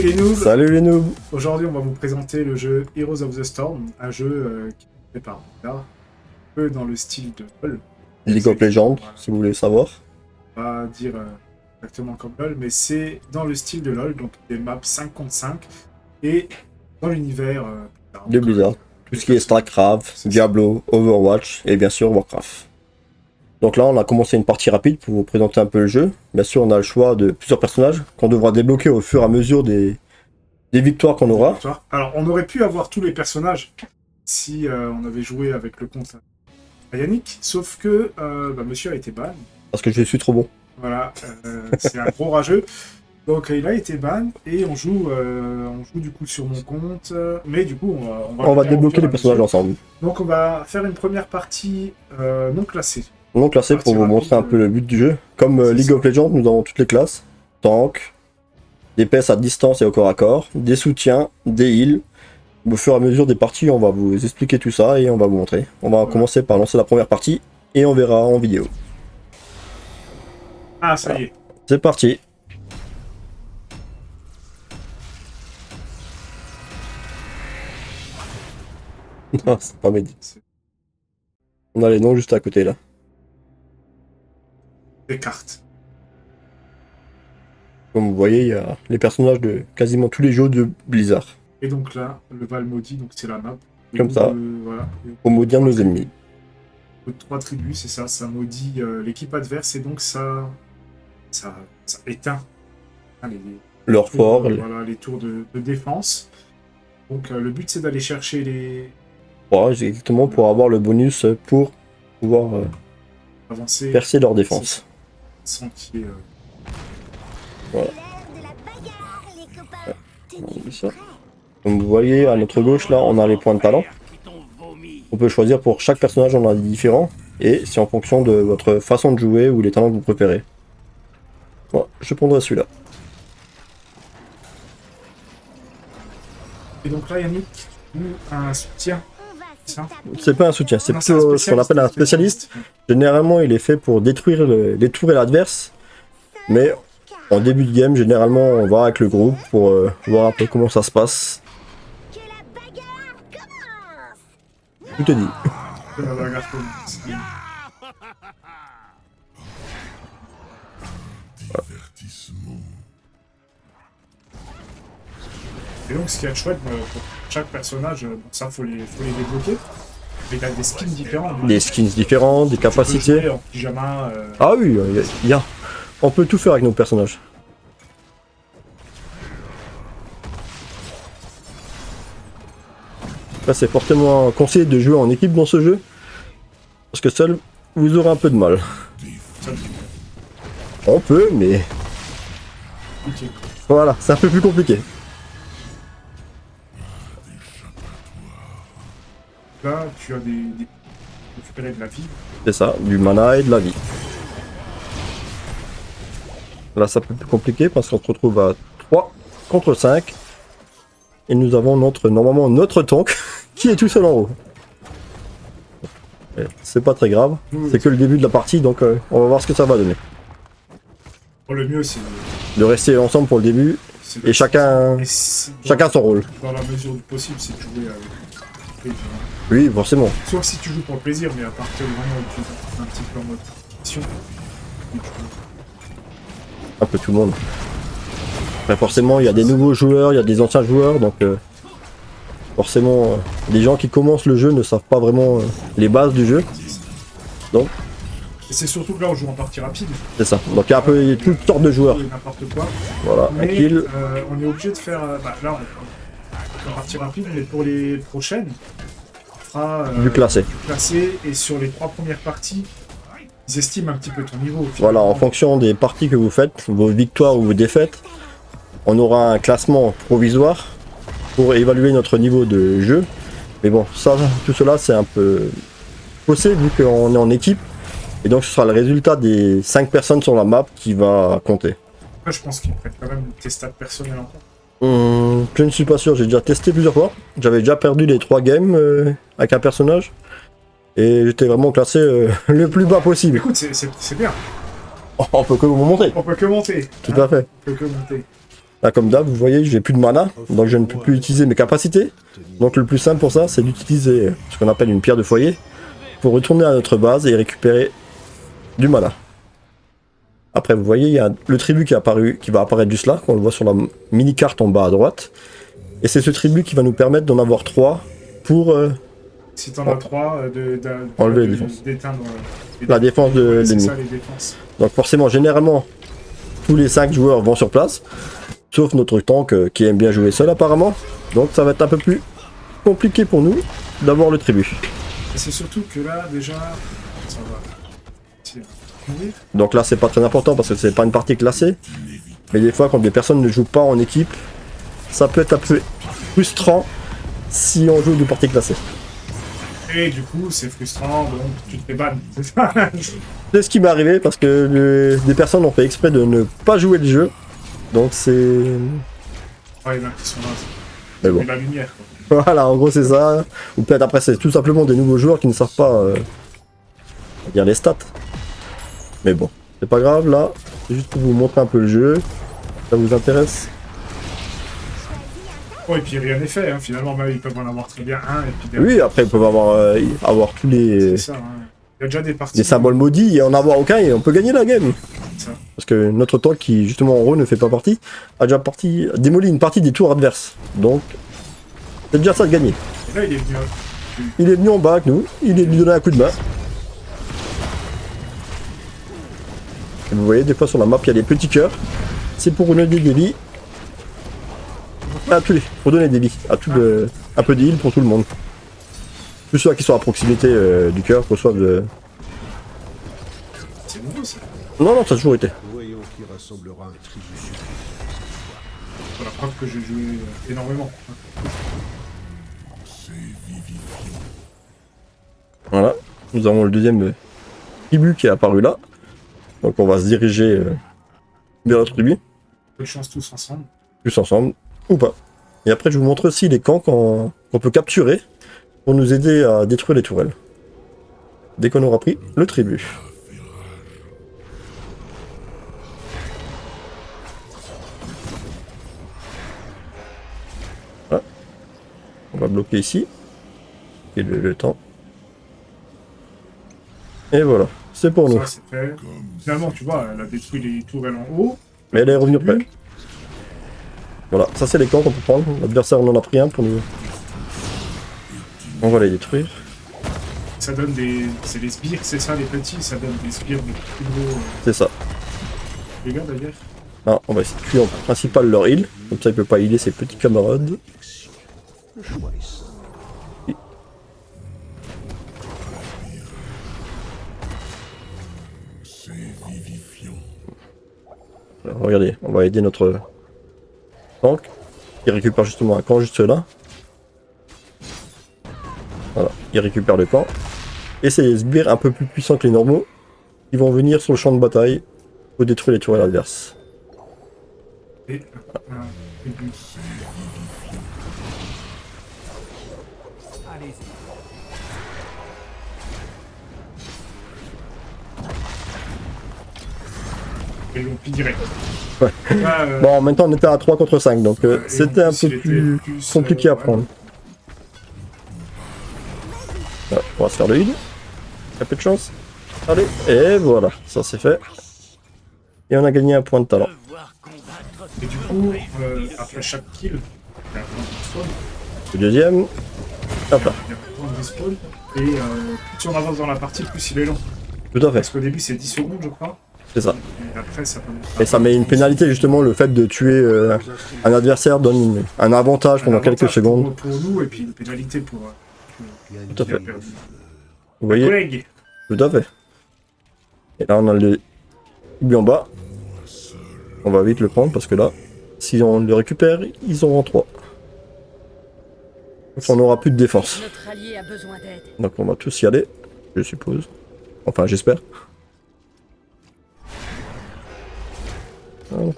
les noobs. Salut les noobs. Aujourd'hui, on va vous présenter le jeu Heroes of the Storm, un jeu qui est fait par Blizzard, un peu dans le style de LoL. League of Legends, si vous voulez savoir. On va pas dire exactement comme LoL, mais c'est dans le style de LoL, donc des maps 5 contre 5, et dans l'univers De Blizzard. Tout ce qui est StarCraft, Diablo, Overwatch et bien sûr Warcraft. Donc là, on a commencé une partie rapide pour vous présenter un peu le jeu. Bien sûr, on a le choix de plusieurs personnages qu'on devra débloquer au fur et à mesure des victoires qu'on aura. Alors, on aurait pu avoir tous les personnages si on avait joué avec le compte à Yannick, sauf que monsieur a été ban. Parce que je suis trop bon. Voilà, c'est un gros rageux. Donc il a été ban et on joue du coup sur mon compte, mais du coup on va débloquer les personnages ensemble. Donc on va faire une première partie non classée. Non classée pour vous montrer un peu le but du jeu. Comme League of Legends, nous avons toutes les classes. Tank, DPS à distance et au corps à corps, des soutiens, des heals. Au fur et à mesure des parties, on va vous expliquer tout ça et on va vous montrer. On va commencer par lancer la première partie et on verra en vidéo. Ah ça y est. C'est parti. Non, c'est pas Mehdi. On a les noms juste à côté là. Des cartes. Comme vous voyez, il y a les personnages de quasiment tous les jeux de Blizzard. Et donc là, le Val maudit, donc c'est la map. Comme ça. Voilà. Pour maudire nos ennemis. 3 tribus, c'est ça, ça maudit l'équipe adverse et donc ça éteint leur fort. Voilà, les tours de défense. Donc le but c'est d'aller chercher les... Ouais, exactement, pour avoir le bonus pour pouvoir avancer, percer leur défense. Sans qu'il y ait... Voilà. Comme vous voyez, à notre gauche, là, on a les points de talent. On peut choisir pour chaque personnage, on a des différents. Et c'est en fonction de votre façon de jouer ou les talents que vous préférez. Bon, je prendrai celui-là. Et donc là, Yannick, un soutien. C'est pas un soutien, c'est plutôt ce qu'on appelle un spécialiste. Généralement, il est fait pour détruire les tours et l'adverse. Mais en début de game, généralement, on va avec le groupe pour voir un peu comment ça se passe. Tout est dit. Et donc, ce qui est chouette, pour chaque personnage, ça, faut les débloquer. Mais t'as des skins différents. Des skins différents, des capacités. En pyjama, Ah oui, on peut tout faire avec nos personnages. Là, c'est fortement conseillé de jouer en équipe dans ce jeu. Parce que seul, vous aurez un peu de mal. On peut, mais... Voilà, c'est un peu plus compliqué. Là, tu as récupérer de la vie. C'est ça, du mana et de la vie. Là, c'est un peu plus compliqué parce qu'on se retrouve à 3 contre 5. Et nous avons normalement notre tank qui est tout seul en haut. C'est pas très grave, c'est que le début de la partie, donc on va voir ce que ça va donner. Le mieux, c'est de rester ensemble pour le début, et chacun son rôle. Dans la mesure du possible, c'est de jouer avec... Oui, forcément. Sauf si tu joues pour le plaisir, mais à partir du moment où tu joues un petit peu en mode compétition, un peu tout le monde. Mais forcément, il y a des nouveaux joueurs, il y a des anciens joueurs, donc forcément, les gens qui commencent le jeu ne savent pas vraiment les bases du jeu. Donc, et c'est surtout que là, on joue en partie rapide. C'est ça. Donc il y a un peu toutes sortes de joueurs. N'importe quoi. Voilà, mais, un kill. On est obligé de faire... là, on en partie rapide, mais pour les prochaines, on fera du classé. Et sur les 3 premières parties, ils estiment un petit peu ton niveau. Voilà, en fonction des parties que vous faites, vos victoires ou vos défaites, on aura un classement provisoire pour évaluer notre niveau de jeu. Mais bon, ça, tout cela, c'est un peu faussé vu qu'on est en équipe. Et donc ce sera le résultat des 5 personnes sur la map qui va compter. Moi, je pense qu'ils prennent quand même tes stats personnels en compte. Je ne suis pas sûr, j'ai déjà testé plusieurs fois. J'avais déjà perdu les 3 games avec un personnage. Et j'étais vraiment classé le plus bas possible. Écoute, c'est bien. On peut que vous montrer. On peut que monter. Tout à fait. On peut que monter. Là, comme d'hab, vous voyez, j'ai plus de mana, donc je ne peux plus utiliser mes capacités. Donc le plus simple pour ça, c'est d'utiliser ce qu'on appelle une pierre de foyer pour retourner à notre base et récupérer du mana. Après, vous voyez, il y a le tribut qui va apparaître juste là, qu'on le voit sur la mini-carte en bas à droite. Et c'est ce tribut qui va nous permettre d'en avoir 3 pour Si t'en as 3, enlever les défenses. d'éteindre La défense de ouais, c'est l'ennemi. ça, les défenses. Donc forcément, généralement, tous les 5 joueurs vont sur place. Sauf notre tank qui aime bien jouer seul apparemment. Donc ça va être un peu plus compliqué pour nous d'avoir le tribut. Et c'est surtout que là, déjà, ça va. Mourir. Donc là, c'est pas très important parce que c'est pas une partie classée. Mais des fois, quand des personnes ne jouent pas en équipe, ça peut être un peu frustrant si on joue de partie classée. Et du coup, c'est frustrant, donc tu te fais ban. C'est ce qui m'est arrivé parce que des personnes ont fait exprès de ne pas jouer le jeu. Donc c'est... Ouais, il y en a qui sont là. Mais bon. C'est la lumière, quoi. Voilà, en gros c'est ça. Ou peut-être après c'est tout simplement des nouveaux joueurs qui ne savent pas dire les stats. Mais bon, c'est pas grave là. C'est juste pour vous montrer un peu le jeu. Ça vous intéresse? Oh, et puis rien n'est fait, hein. Finalement, bah, ils peuvent en avoir très bien un, et puis derrière, Oui, après ils peuvent avoir tous les... c'est ça, hein. Il y a déjà des parties. des symboles maudits et en avoir aucun et on peut gagner la game. Ça. Parce que notre tank qui justement en haut ne fait pas partie, a déjà démoli une partie des tours adverses. Donc c'est déjà ça de gagner. Et là, il est venu. Il est venu en bas avec nous, il est venu donner un coup de main. Et vous voyez des fois sur la map il y a des petits cœurs. C'est pour donner des vies. À tous les, pour donner des vies, à tout un peu d'heal pour tout le monde. Tous ceux qui sont à proximité du cœur reçoivent de... C'est nouveau, ça. Non, ça a toujours été. Voyons qui rassemblera un tribut. Pour la preuve que j'ai joué énormément. Voilà, nous avons le deuxième tribut qui est apparu là. Donc on va se diriger vers la tribu, Bonne chance tous ensemble. tous ensemble, ou pas. Et après je vous montre aussi les camps qu'on peut capturer pour nous aider à détruire les tourelles. Dès qu'on aura pris le tribut. Voilà. On va bloquer ici. Et le temps. Et voilà, c'est pour nous. Ça, c'est fait. Finalement, tu vois, elle a détruit les tourelles en haut. Mais elle est revenue près. Voilà, ça c'est les camps qu'on peut prendre. L'adversaire en a pris un pour nous. On va les détruire. Ça donne des... C'est des sbires, c'est ça, les petits. Ça donne des sbires de plus gros C'est ça. dégâts, d'ailleurs. Là, on va essayer de tuer en principal leur heal. Comme ça il peut pas healer ses petits camarades. Le choix est simple. Alors, regardez, on va aider notre tank. Il récupère justement un camp juste là. Voilà, il récupère le camp. Et c'est les sbires un peu plus puissants que les normaux qui vont venir sur le champ de bataille pour détruire les tourelles adverses. Et un début. Et l'ont pris direct. Ouais. Là, Bon, en même temps on était à 3 contre 5, donc et c'était en un plus, peu il plus était plus, compliqué à ouais. prendre. Voilà, on va se faire le heal. Un peu de chance. Allez, et voilà, ça c'est fait. Et on a gagné un point de talent. Et du coup, après chaque kill, il y a un point de spawn. Le deuxième. Hop là, Il y a un point de respawn. Et plus on avance dans la partie, plus il est long. tout à fait, Parce qu'au début, c'est 10 secondes, je crois. c'est ça. Et après, ça peut... Et ça met une pénalité justement, le fait de tuer un adversaire donne un avantage pendant quelques avantage secondes. pour nous, et puis une pénalité pour... Tout à fait. perdu. Vous voyez? Collègue. Tout à fait. Et là on a le but en bas. On va vite le prendre parce que là, si on le récupère, ils auront 3. Donc on n'aura plus de défense. Notre allié a besoin d'aide. Donc on va tous y aller, je suppose. Enfin j'espère. Voilà.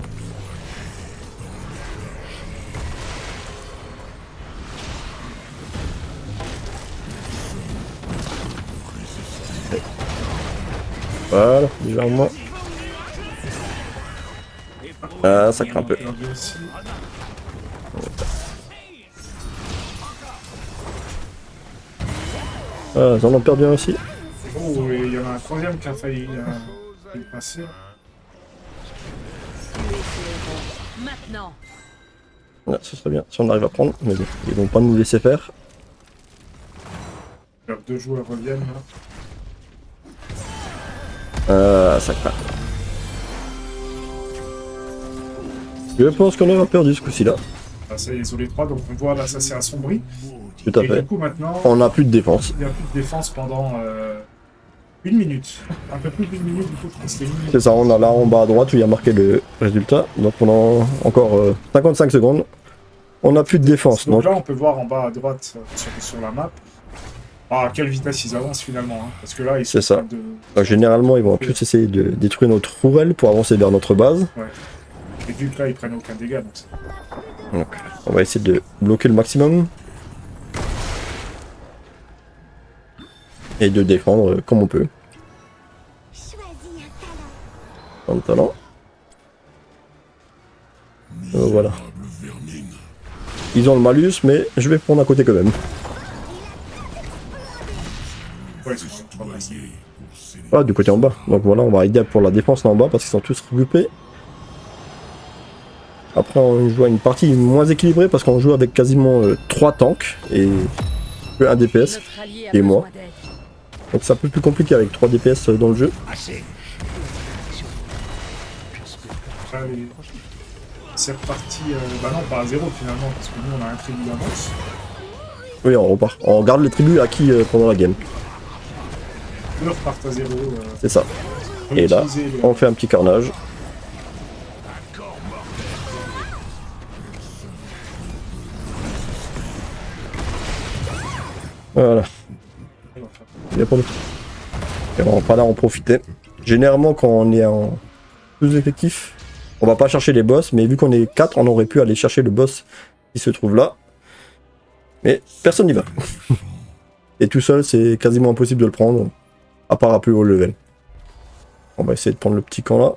Voilà, déjà au moins. Ah, ça craint un peu. Perdu aussi. Ah, ils en ont perdu un aussi. Oh, et il y en a un troisième qui a failli passer. Maintenant. Ouais, ce serait bien si on arrive à prendre, mais bon, ils vont pas nous laisser faire. Alors, 2 joueurs reviennent là. Ça craint. Je pense qu'on aura perdu ce coup-ci là. Ah, ça y est, ils ont les 3, donc on voit là, ça s'est assombri. Tout à Et fait. du coup, maintenant, On n'a plus de défense. il n'y a plus de défense pendant 1 minute. Un peu plus d'1 minute, du coup, je pense que c'était 1 minute. C'est ça, on a là en bas à droite où il y a marqué le résultat. Donc pendant encore 55 secondes, on n'a plus de défense. Donc Donc là, on peut voir en bas à droite sur la map à quelle vitesse ils avancent finalement. Hein, parce que là, ils sont C'est ça. en train de... généralement, ils vont tous essayer de détruire notre rourelle pour avancer vers notre base. Ouais. Et vu que là, ils prennent aucun dégât. Donc Donc, on va essayer de bloquer le maximum. Et de défendre comme on peut. Dans le talent. Voilà. Ils ont le malus, mais je vais prendre à côté quand même. ouais, ils sont pas mal. Ah, du côté en bas. Donc voilà, on va aider pour la défense là en bas parce qu'ils sont tous regroupés. Après, on joue à une partie moins équilibrée parce qu'on joue avec quasiment 3 tanks et un DPS. Notre allié a Et moi. besoin d'aide. Donc c'est un peu plus compliqué avec 3 DPS dans le jeu. Allez. C'est reparti. Bah non, pas à 0 finalement, parce que nous, on a un tribut d'avance. Oui, on repart. On garde les tribus acquis pendant la game. Eux repartent à 0. C'est ça. Et là, on fait un petit carnage. Voilà. Il y a pas de... Et on va pas là en profiter. Généralement, quand on est en plus effectif, on va pas chercher les boss, mais vu qu'on est 4, on aurait pu aller chercher le boss qui se trouve là. Mais personne n'y va. Et tout seul, c'est quasiment impossible de le prendre, à part à plus haut level. On va essayer de prendre le petit camp là.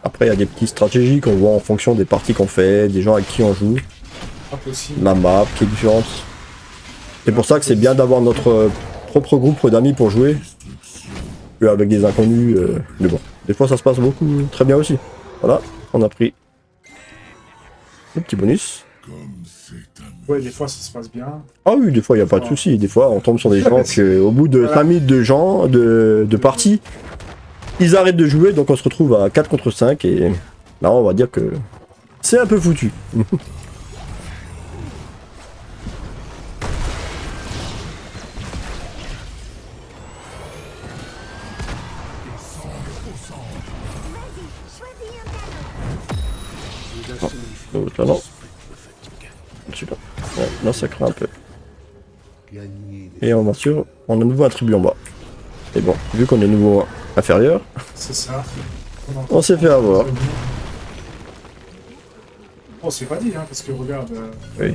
Après, il y a des petites stratégies qu'on voit en fonction des parties qu'on fait, des gens avec qui on joue, Pas possible. la map qui est différente. C'est pour ça que c'est bien d'avoir notre propre groupe d'amis pour jouer, qu'avec des inconnus. Mais bon, des fois ça se passe beaucoup très bien aussi. Voilà, on a pris le petit bonus. Ouais, des fois, ça se passe bien. Ah oui, des fois il n'y a pas de souci. Des fois on tombe sur des gens qu'au bout de 5 minutes de gens, de parties, ils arrêtent de jouer, donc on se retrouve à 4 contre 5 et là on va dire que c'est un peu foutu. Le talent. Celui-là. Ouais, là ça craint un peu. Gagner Et on va sur, on a de nouveau un tribut en bas. Et bon, vu qu'on est niveau inférieur, C'est ça. on s'est fait avoir. Oh, c'est pas dit, hein, parce que regarde. Oui.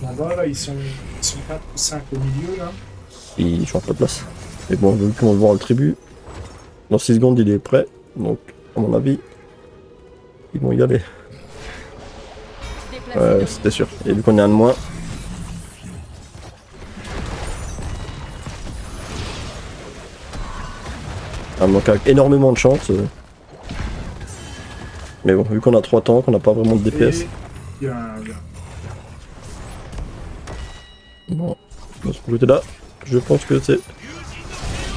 En bas, là, ils sont 4 ou 5 au milieu, là. Il change de place. Et bon, vu qu'on va voir le tribut, dans 6 secondes il est prêt. Donc, à mon avis, ils vont y aller. C'était sûr. Et vu qu'on est un de moins. On manque avec énormément de chance. Mais bon, vu qu'on a 3 tanks, on n'a pas vraiment de DPS. Et il y a un... Bon, de ce côté-là, je pense que c'est.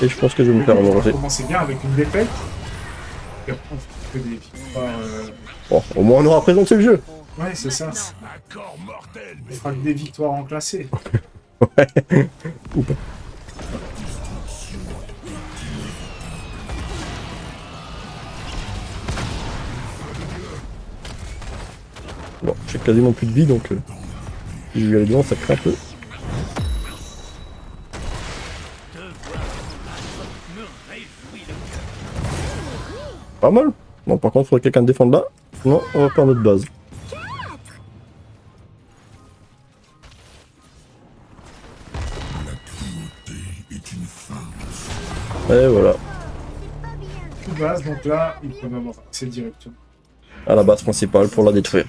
Et je pense que je vais me faire On va avancer. commencer bien avec une défaite. Et après, on fait que des victoires. Bon, au moins on aura présenté le jeu. Ouais, c'est ça. On fera que des victoires en classé. Ouais. Ou pas. Bon, j'ai quasiment plus de vie donc si je vais aller devant, ça craint un peu. Pas mal. Bon, par contre, il faudrait que quelqu'un défende là. Sinon, on va perdre notre base. Et voilà, Tout base, donc là, ils peuvent avoir accès directement. à la base principale pour la détruire.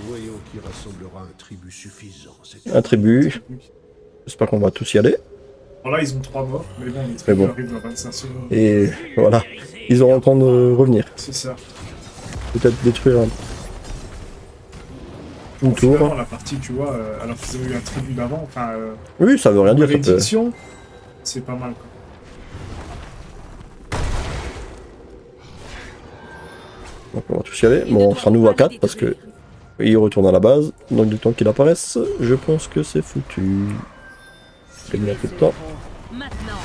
Voyons qui rassemblera un tribut suffisant. Un tribut, j'espère qu'on va tous y aller. Bon, là, ils ont 3 morts, mais bon, les Mais tribus bon. arrivent à 25 secondes. Et voilà, ils auront le temps de revenir. C'est ça. Peut-être détruire une Finalement, tour. la partie, tu vois, alors qu'ils ont eu un tribut d'avant, enfin, Oui, ça veut rien dire. Ça peut... malédiction, c'est pas mal, quoi. Donc on va tous y aller. Bon, on sera nouveau à 4 parce que il retourne à la base. Donc du temps qu'il apparaisse, je pense que c'est foutu. Il y a un peu de temps. Maintenant.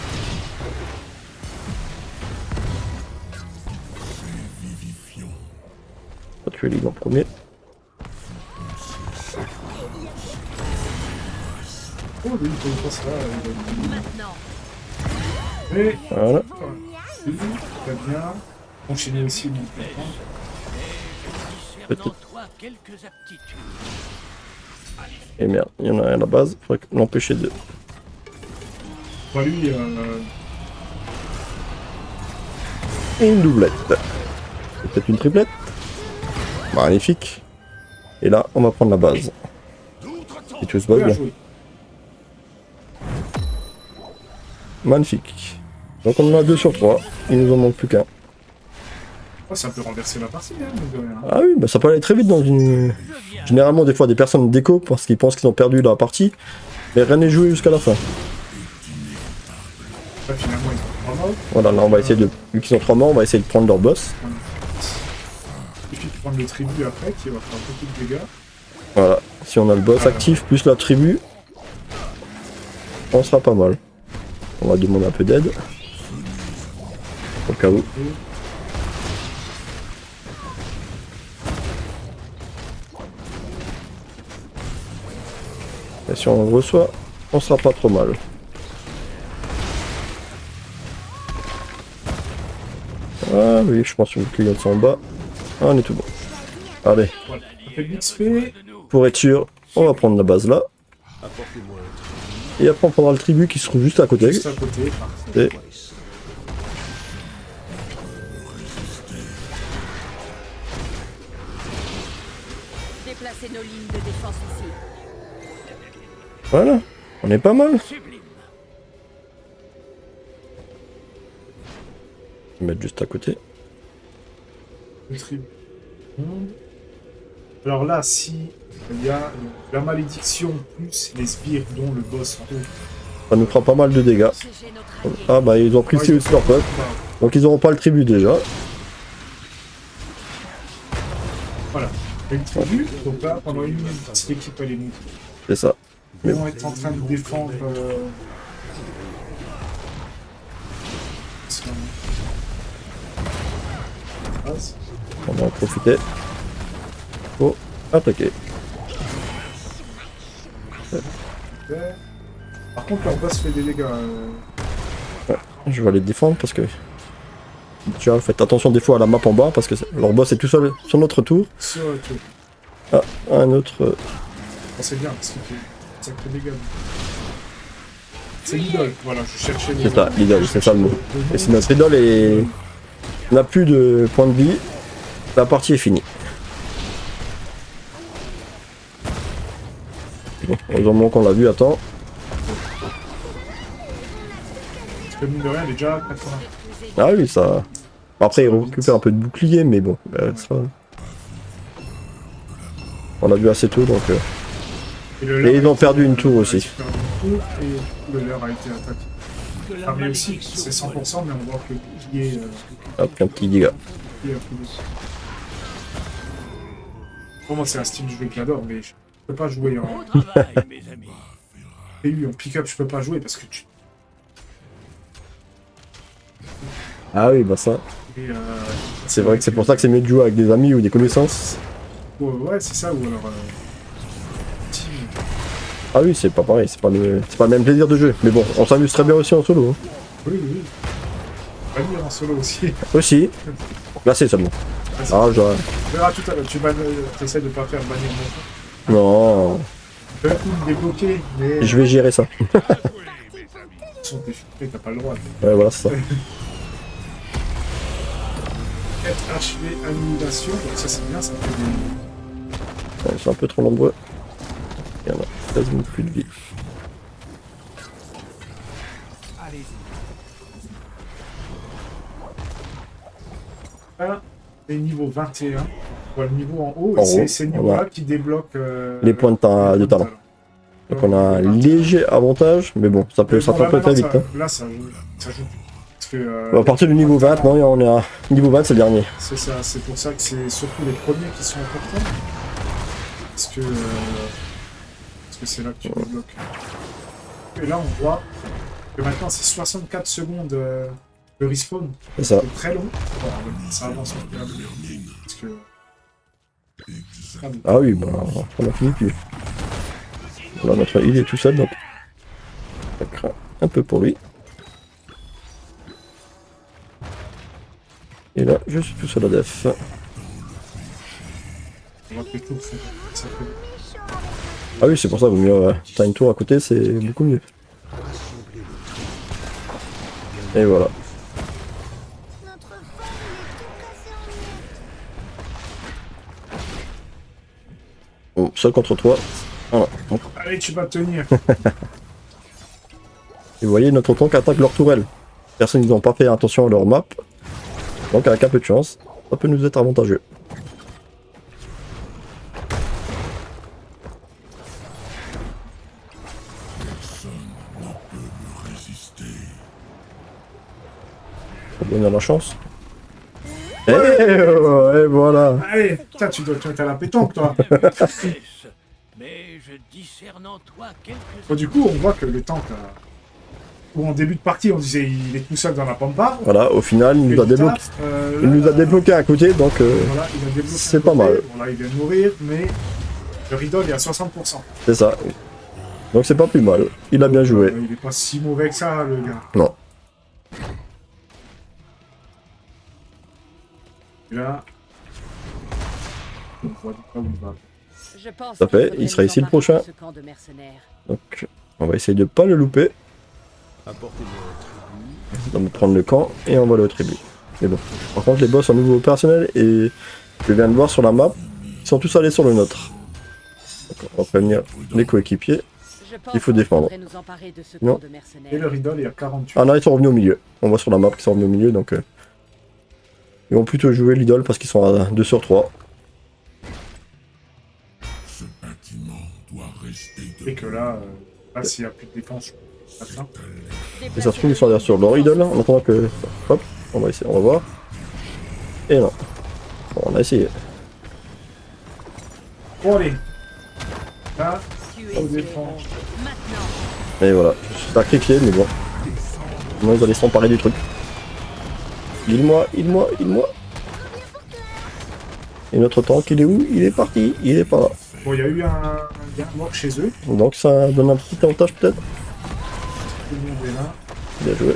On va tuer l'île en premier. Oh, lui, il peut pas ça, Maintenant. mais, Voilà. très bien. Enchaîner aussi, donc, Peut-être. Et merde, il y en a un à la base. Il faudrait l'empêcher de. Bon, lui, Et une doublette. C'est peut-être une triplette. Magnifique. Et là, on va prendre la base. Et tout se passe bien bien. joué. Magnifique. Donc on en a 2 sur 3. Il nous en manque plus qu'un. Oh, ça peut renverser la partie, hein, mine de rien. Ah oui, bah ça peut aller très vite dans une... Généralement, des fois, des personnes déco parce qu'ils pensent qu'ils ont perdu la partie. Mais rien n'est joué jusqu'à la fin. Là, finalement, ils ont 3 morts. Voilà, là on va essayer de... Vu qu'ils ont 3 morts, on va essayer de prendre leur boss. Il suffit de prendre le tribut après, qui va faire beaucoup de dégâts. Voilà, si on a le boss actif plus la tribu, on sera pas mal. On va demander un peu d'aide. Au cas où. Et si on le reçoit, on sera pas trop mal. Ah oui, je pense que les clients sont en bas. Ah, on est tout bon. Allez, Voilà. Ça fait de l'XP. pour être sûr, on va prendre la base là. Apportez-moi un tribut. Et après on prendra le tribut qui se trouve juste à côté. Juste à côté. Parfait. Et Déplacez nos lignes de défense ici. voilà, on est pas mal. Je vais mettre juste à côté. Le tribut. Alors là, si il y a la malédiction plus les sbires dont le boss en haut. Ça nous fera pas mal de dégâts. Protégez notre allié. Ah bah ils ont pris Ouais, aussi leur peuple. Donc ils auront pas le tribut déjà. Voilà. Et le tribut, donc là, pendant une minute, si l'équipe elle est montée, C'est ça. ils vont être en train de défendre. Son- base. On va en profiter. Pour attaquer. Super. Par contre, leur boss fait des dégâts. Je vais aller défendre parce que... Déjà faites attention des fois à la map en bas parce que leur boss est tout seul sur notre tour. Sur le truc. Ah, un autre... C'est bien parce qu'il fait sacré dégâts. C'est l'idole, voilà, je cherchais le C'est ça, l'idole, c'est ça le mot. Et si notre idole est... n'a plus de points de vie, la partie est finie. Bon, heureusement qu'on l'a vu à temps. Parce que mine de rien, il est déjà à 80. Ah oui, ça... Après, il récupère un peu de bouclier, mais bon, ça... On l'a vu assez tôt, donc... Et ils ont perdu une tour aussi. Ils ont perdu une tour et le leur a été attaqué. Ah, mais aussi, c'est 100%, mais on voit que le bouclier Hop, un petit dégât. a pris des- Pour moi, c'est un style de jeu que j'adore, mais je peux pas jouer en PU, en pick-up, je peux pas jouer parce que tu. Ah oui, bah ça... Et, C'est vrai que c'est pour ça que c'est mieux de jouer avec des amis ou des connaissances. Ouais, c'est ça, ou alors. Team. Ah oui, c'est pas pareil, c'est pas le même plaisir de jeu. Mais bon, on s'amuse très bien aussi en solo. Hein. Oui, oui. On va lire en solo aussi. Aussi. Glacé seulement. Ah, genre... On verra tout à l'heure. Tu essaies de pas faire bannir mon jeu. Non, Tu peux tout me débloquer, mais. je vais gérer ça. façon, t'es filtré, t'as pas le droit. Ouais, voilà, c'est ça. Être achevé, annihilation, donc ça c'est bien, ça fait des... Ouais, ils sont un peu trop nombreux. Il y en a quasiment plus de vie. Là, les niveaux 21. On voit le niveau en haut, En et c'est haut, ces on niveaux-là a qui débloquent les points de talent. Donc on a un léger avantage, mais bon, ça peut s'attraper très vite. Hein. Là, ça joue. Ça joue. Parce que, À partir du niveau 20, non, on est à niveau 20, c'est le dernier. c'est ça, c'est pour ça que c'est surtout les premiers qui sont importants. Parce que c'est là que tu débloques. Et là, on voit que maintenant, c'est 64 secondes de respawn. C'est ça. C'est très long. Bon, ça avance un peu. Parce que... Ah oui, bah, on a fini plus. Là, notre île est tout seul, donc ça craint un peu pour lui. Et là, je suis tout seul à def. On va peut-être tout faire. Ça fait... Ah oui, c'est pour ça, vaut mieux t'as une tour à côté, c'est beaucoup mieux. Et voilà. Notre vol est tout cassé en miettes. Bon, seul contre toi. Voilà. Donc, Allez, tu vas tenir. et vous voyez, notre tank attaque leur tourelle. Personne n'ont pas fait attention à leur map. Donc avec un peu de chance, ça peut nous être avantageux. Faut donner la chance. Et voilà. Allez, putain, tu dois te mettre à la pétanque, toi. Mais je discerne en toi quelque Bon, du coup, on voit que le tank, où en début de partie, on disait il est tout seul dans la pampa. Voilà, au final, il nous a débloqué. Il Là, nous a débloqué à côté, donc voilà, il a débloqué c'est un pas côté. mal. Bon, là, il vient de mourir, mais le riddle est à 60%. c'est ça. Donc c'est pas plus mal. Il a bien joué. Il est pas si mauvais que ça, le gars. Non. Et là, on voit où il va. Je pense Ça qu'il fait, faudrait il sera nous ici le emparer prochain. de ce camp de mercenaires. Donc on va essayer de pas le louper. Apportez-moi On va prendre le camp et on va aller au tribut. Mais bon, par contre les boss sont nouveau opérationnels et je viens de voir sur la map, ils sont tous allés sur le nôtre. Donc on va prévenir les coéquipiers. Je pense Il faut qu'il défendre. faudrait nous emparer de ce Non. camp de mercenaires. Et le riddle est à 48. Ah non, ils sont revenus au milieu. On voit sur la map qu'ils sont revenus au milieu, donc ils vont plutôt jouer l'idole parce qu'ils sont à 2 sur 3. Et que là, s'il n'y a plus de défense, à la fin. Et ça se trouve, ils sont derrière sur leur idole, en attendant que... Hop, on va essayer, on va voir. Et non. Bon, on a essayé. Bon, allez. Là, Tuer on ces défend. héros. Maintenant. Et voilà, je suis sacrifié, mais bon. Moi, ils allaient s'emparer du truc. Il-moi. Et notre tank, il est où? Il est parti, il est pas là. Bon, il y a eu un gars mort chez eux. Donc ça donne un petit avantage peut-être. Tout le monde est là. Bien joué.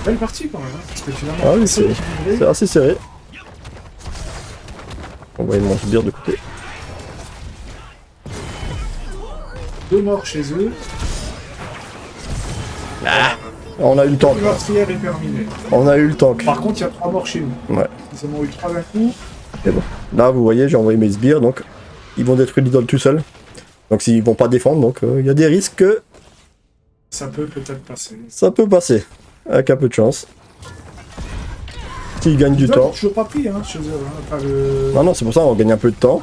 Belle partie quand même, hein, parce que finalement, Ah oui, c'est c'est équilibré. assez serré. On va les sbire de côté. 2 morts chez eux. On a eu le tank. Le meurtrière est terminé. On a eu le tank. Par contre, il y a 3 morts chez nous. Ouais. Ils en ont eu 3 d'un coup. Et bon. Là, vous voyez, j'ai envoyé mes sbires, donc ils vont détruire l'idole tout seuls. Donc s'ils vont pas défendre, donc il y a des risques que Ça peut peut-être passer. ça peut passer. Avec un peu de chance. S'ils gagnent du Ils ont temps. toujours pas pris hein, chez eux. Hein. Enfin, le Non, non, c'est pour ça on gagne un peu de temps.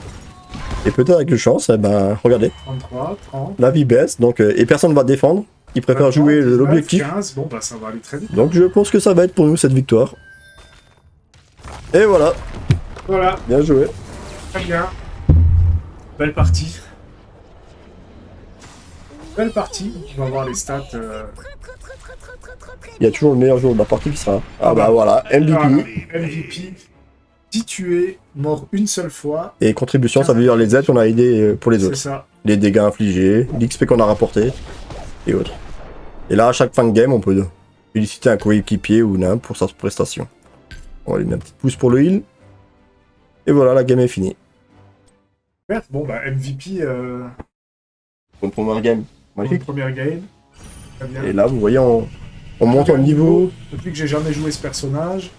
Et peut-être avec de chance, eh ben, regardez, 33, 30. la vie baisse, donc et personne va défendre. Ils préfèrent 23, jouer 19, l'objectif. 15. Bon, bah ça va aller très vite. Donc je pense que ça va être pour nous cette victoire. Et voilà, Voilà, bien joué. très bien. Belle partie. Belle partie. On va voir les stats. Il y a toujours le meilleur joueur de la partie qui sera. Ah bah voilà, MVP. Voilà, MVP. Si tu es mort une seule fois, Et contribution, ça veut dire les aides qu'on a aidées pour les c'est autres. ça. Les dégâts infligés, l'XP qu'on a rapporté, et autres. Et là, à chaque fin de game, on peut féliciter un coéquipier ou n'importe pour sa prestation. On va lui mettre un petit pouce pour le heal. Et voilà, la game est finie. Bon, bah MVP, Bonne première game. bonne Magnifique. première game. Très bien. Et là, vous voyez, on monte le niveau. Depuis que j'ai jamais joué ce personnage.